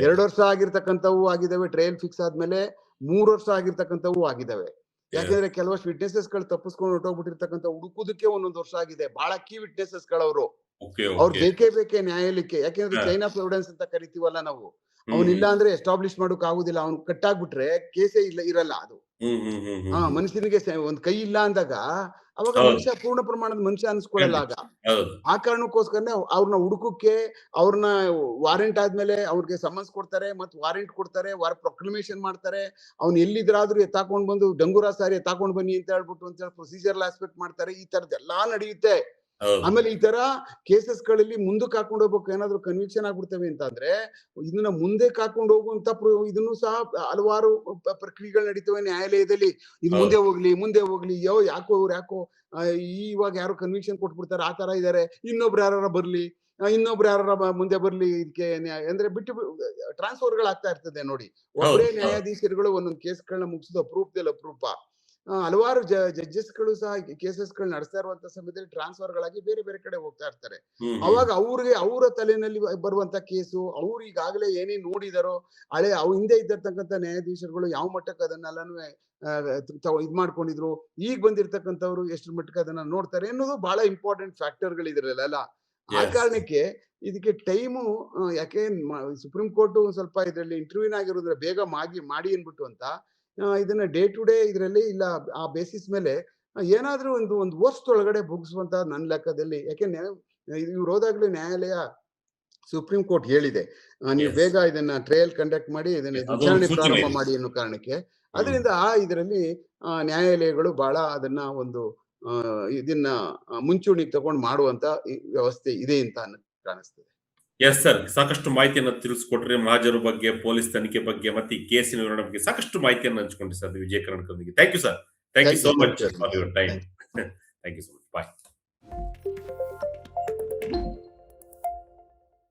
2 ವರ್ಷ ಆಗಿರ್ತಕ್ಕಂಥವು ಆಗಿದ್ದಾವೆ. ಟ್ರಯಲ್ ಫಿಕ್ಸ್ ಆದ್ಮೇಲೆ 3 ವರ್ಷ ಆಗಿರ್ತಕ್ಕಂಥವು ಆಗಿದ್ದಾವೆ. ಯಾಕಂದ್ರೆ ಕೆಲವಷ್ಟು ವಿಟ್ನೆಸಸ್ ಗಳು ತಪ್ಪಿಸ್ಕೊಂಡು ಹೊರಟೋಗ್ಬಿಟ್ಟಿರ್ತಕ್ಕಂಥ ಹುಡುಕುದಕ್ಕೆ 1 ವರ್ಷ ಆಗಿದೆ. ಬಹಳ ಕೀ ವಿಟ್ನೆಸಸ್ ಗಳವರು ಅವ್ರು ಬೇಕೇ ನ್ಯಾಯಾಲಯಕ್ಕೆ. ಯಾಕೆಂದ್ರೆ ಚೈನ್ ಆಫ್ ಎವಿಡೆನ್ಸ್ ಅಂತ ಕರಿತೀವಲ್ಲ ನಾವು, ಅವನಿಲ್ಲ ಅಂದ್ರೆ ಎಸ್ಟಾಬ್ಲಿಷ್ ಮಾಡೋಕ್ ಆಗುದಿಲ್ಲ. ಅವ್ನು ಕಟ್ಟಾಗ್ಬಿಟ್ರೆ ಕೇಸೇ ಇರಲ್ಲ ಅದು. ಮನುಷ್ಯನಿಗೆ ಒಂದ್ ಕೈ ಇಲ್ಲ ಅಂದಾಗ ಅವಾಗ ಮನುಷ್ಯ ಪೂರ್ಣ ಪ್ರಮಾಣದ ಮನುಷ್ಯ ಅನ್ಸ್ಕೊಳ್ಳಲ್ಲ ಆಗ. ಆ ಕಾರಣಕ್ಕೋಸ್ಕರನೇ ಅವ್ರನ್ನ ಹುಡುಕಕ್ಕೆ ಅವ್ರನ್ನ ವಾರೆಂಟ್ ಆದ್ಮೇಲೆ ಅವ್ರಿಗೆ ಸಮನ್ಸ್ ಕೊಡ್ತಾರೆ, ಮತ್ ವಾರೆಂಟ್ ಕೊಡ್ತಾರೆ, ಪ್ರೊಕ್ಲಮೇಷನ್ ಮಾಡ್ತಾರೆ. ಅವ್ನು ಎಲ್ಲಿದ್ರಾದ್ರೂ ಎತ್ತಾಕೊಂಡ್ ಬಂದು ಡಂಗೂರ ಸಾರಿ ಎತ್ತಾಕೊಂಡ್ ಬನ್ನಿ ಅಂತ ಹೇಳ್ಬಿಟ್ಟು ಅಂತ ಹೇಳಿ ಪ್ರೊಸೀಜರ್ ಆಸ್ಪೆಕ್ಟ್ ಮಾಡ್ತಾರೆ. ಈ ತರದ್ದೆಲ್ಲಾ ನಡೆಯುತ್ತೆ. ಆಮೇಲೆ ಈ ತರ ಕೇಸಸ್ ಗಳಲ್ಲಿ ಮುಂದಕ್ಕೆ ಹಾಕೊಂಡು ಹೋಗ್ಬೇಕು. ಏನಾದ್ರು ಕನ್ವಿಕ್ಷನ್ ಆಗ್ಬಿಡ್ತೇವೆ ಅಂತ ಅಂದ್ರೆ ಇದನ್ನ ಮುಂದೆ ಹಾಕೊಂಡು ಹೋಗುವಂತ ಇದನ್ನು ಸಹ ಹಲವಾರು ಪ್ರಕ್ರಿಯೆಗಳು ನಡೀತವೆ ನ್ಯಾಯಾಲಯದಲ್ಲಿ. ಇದು ಮುಂದೆ ಹೋಗ್ಲಿ ಯಾಕೋ ಇವಾಗ ಯಾರೋ ಕನ್ವಿಕ್ಷನ್ ಕೊಟ್ಬಿಡ್ತಾರೆ, ಆ ತರ ಇದಾರೆ, ಇನ್ನೊಬ್ರು ಯಾರ ಬರ್ಲಿ ಮುಂದೆ ಬರ್ಲಿ ಇದಕ್ಕೆ ಅಂದ್ರೆ ಬಿಟ್ಟು ಟ್ರಾನ್ಸ್ಫರ್ ಗಳಾಗ್ತಾ ಇರ್ತದೆ ನೋಡಿ. ಒಬ್ಬರೇ ನ್ಯಾಯಾಧೀಶರುಗಳು ಒಂದೊಂದು ಕೇಸ್ಗಳನ್ನ ಮುಗಿಸೋದು ಅಪರೂಪ. ಹಲವಾರು ಜಡ್ಜಸ್ ಗಳು ಸಹ ಕೇಸಸ್ ಗಳು ನಡೆಸ್ತಾ ಇರುವಂತ ಸಮಯದಲ್ಲಿ ಟ್ರಾನ್ಸ್ಫರ್ ಗಳಾಗಿ ಬೇರೆ ಬೇರೆ ಕಡೆ ಹೋಗ್ತಾ ಇರ್ತಾರೆ. ಅವಾಗ ಅವರ ತಲೆನಲ್ಲಿ ಬರುವಂತ ಕೇಸು ಅವ್ರು ಈಗಾಗಲೇ ಏನೇನ್ ನೋಡಿದಾರೋ ಹಿಂದೆ ಇದ್ದಿರ್ತಕ್ಕಂಥ ನ್ಯಾಯಾಧೀಶರುಗಳು ಯಾವ ಮಟ್ಟಕ್ಕೆ ಅದನ್ನೆಲ್ಲಾನು ಇದ್ ಮಾಡ್ಕೊಂಡಿದ್ರು, ಈಗ ಬಂದಿರ್ತಕ್ಕಂಥವ್ರು ಎಷ್ಟು ಮಟ್ಟಕ್ಕೆ ಅದನ್ನ ನೋಡ್ತಾರೆ ಅನ್ನೋದು ಬಹಳ ಇಂಪಾರ್ಟೆಂಟ್ ಫ್ಯಾಕ್ಟರ್ ಗಳಿದ್ರಲ್ಲ. ಆ ಕಾರಣಕ್ಕೆ ಇದಕ್ಕೆ ಟೈಮು ಯಾಕೆ ಸುಪ್ರೀಂ ಕೋರ್ಟ್ ಸ್ವಲ್ಪ ಇದರಲ್ಲಿ ಇಂಟರ್ವ್ಯೂನ್ ಆಗಿರೋದ್ರೆ ಬೇಗ ಮಾಡಿ ಅನ್ಬಿಟ್ಟು ಅಂತ ಇದನ್ನ ಡೇ ಟು ಡೇ ಇದರಲ್ಲಿ ಇಲ್ಲ ಆ ಬೇಸಿಸ್ ಮೇಲೆ ಏನಾದ್ರೂ ಒಂದು ವರ್ಷದೊಳಗಡೆ ಮುಗಿಸುವಂತ ನನ್ನ ಲೆಕ್ಕದಲ್ಲಿ. ಯಾಕೆಂದ್ರೆ ಇವ್ರು ಹೋದಾಗ್ಲೂ ನ್ಯಾಯಾಲಯ ಸುಪ್ರೀಂ ಕೋರ್ಟ್ ಹೇಳಿದೆ ನೀವು ಬೇಗ ಇದನ್ನ ಟ್ರಯಲ್ ಕಂಡಕ್ಟ್ ಮಾಡಿ ಇದನ್ನ ವಿಚಾರಣೆ ಪ್ರಾರಂಭ ಮಾಡಿ ಅನ್ನೋ ಕಾರಣಕ್ಕೆ. ಅದರಿಂದ ಇದರಲ್ಲಿ ನ್ಯಾಯಾಲಯಗಳು ಬಹಳ ಅದನ್ನ ಇದನ್ನ ಮುಂಚೂಣಿಗೆ ತಗೊಂಡು ಮಾಡುವಂತ ವ್ಯವಸ್ಥೆ ಇದೆ ಅಂತ ಕಾಣಿಸ್ತದೆ. ಎಸ್ ಸರ್, ಸಾಕಷ್ಟು ಮಾಹಿತಿಯನ್ನು ತಿಳಿಸ್ಕೊಟ್ರಿ. ಮಹಾಜರು ಬಗ್ಗೆ, ಪೊಲೀಸ್ ತನಿಖೆ ಬಗ್ಗೆ, ಮತ್ತೆ ಈ ಕೇಸಿನ ವಿವರಣೆ ಬಗ್ಗೆ ಸಾಕಷ್ಟು ಮಾಹಿತಿಯನ್ನು ಹಂಚಿಕೊಂಡ್ರಿ ಸರ್ ವಿಜಯ ಕರ್ನಾಟಕದೊಂದಿಗೆ. Thank you sir. Thank you thank so you much very for much. Your time. Thank you. Thank you so much. Bye.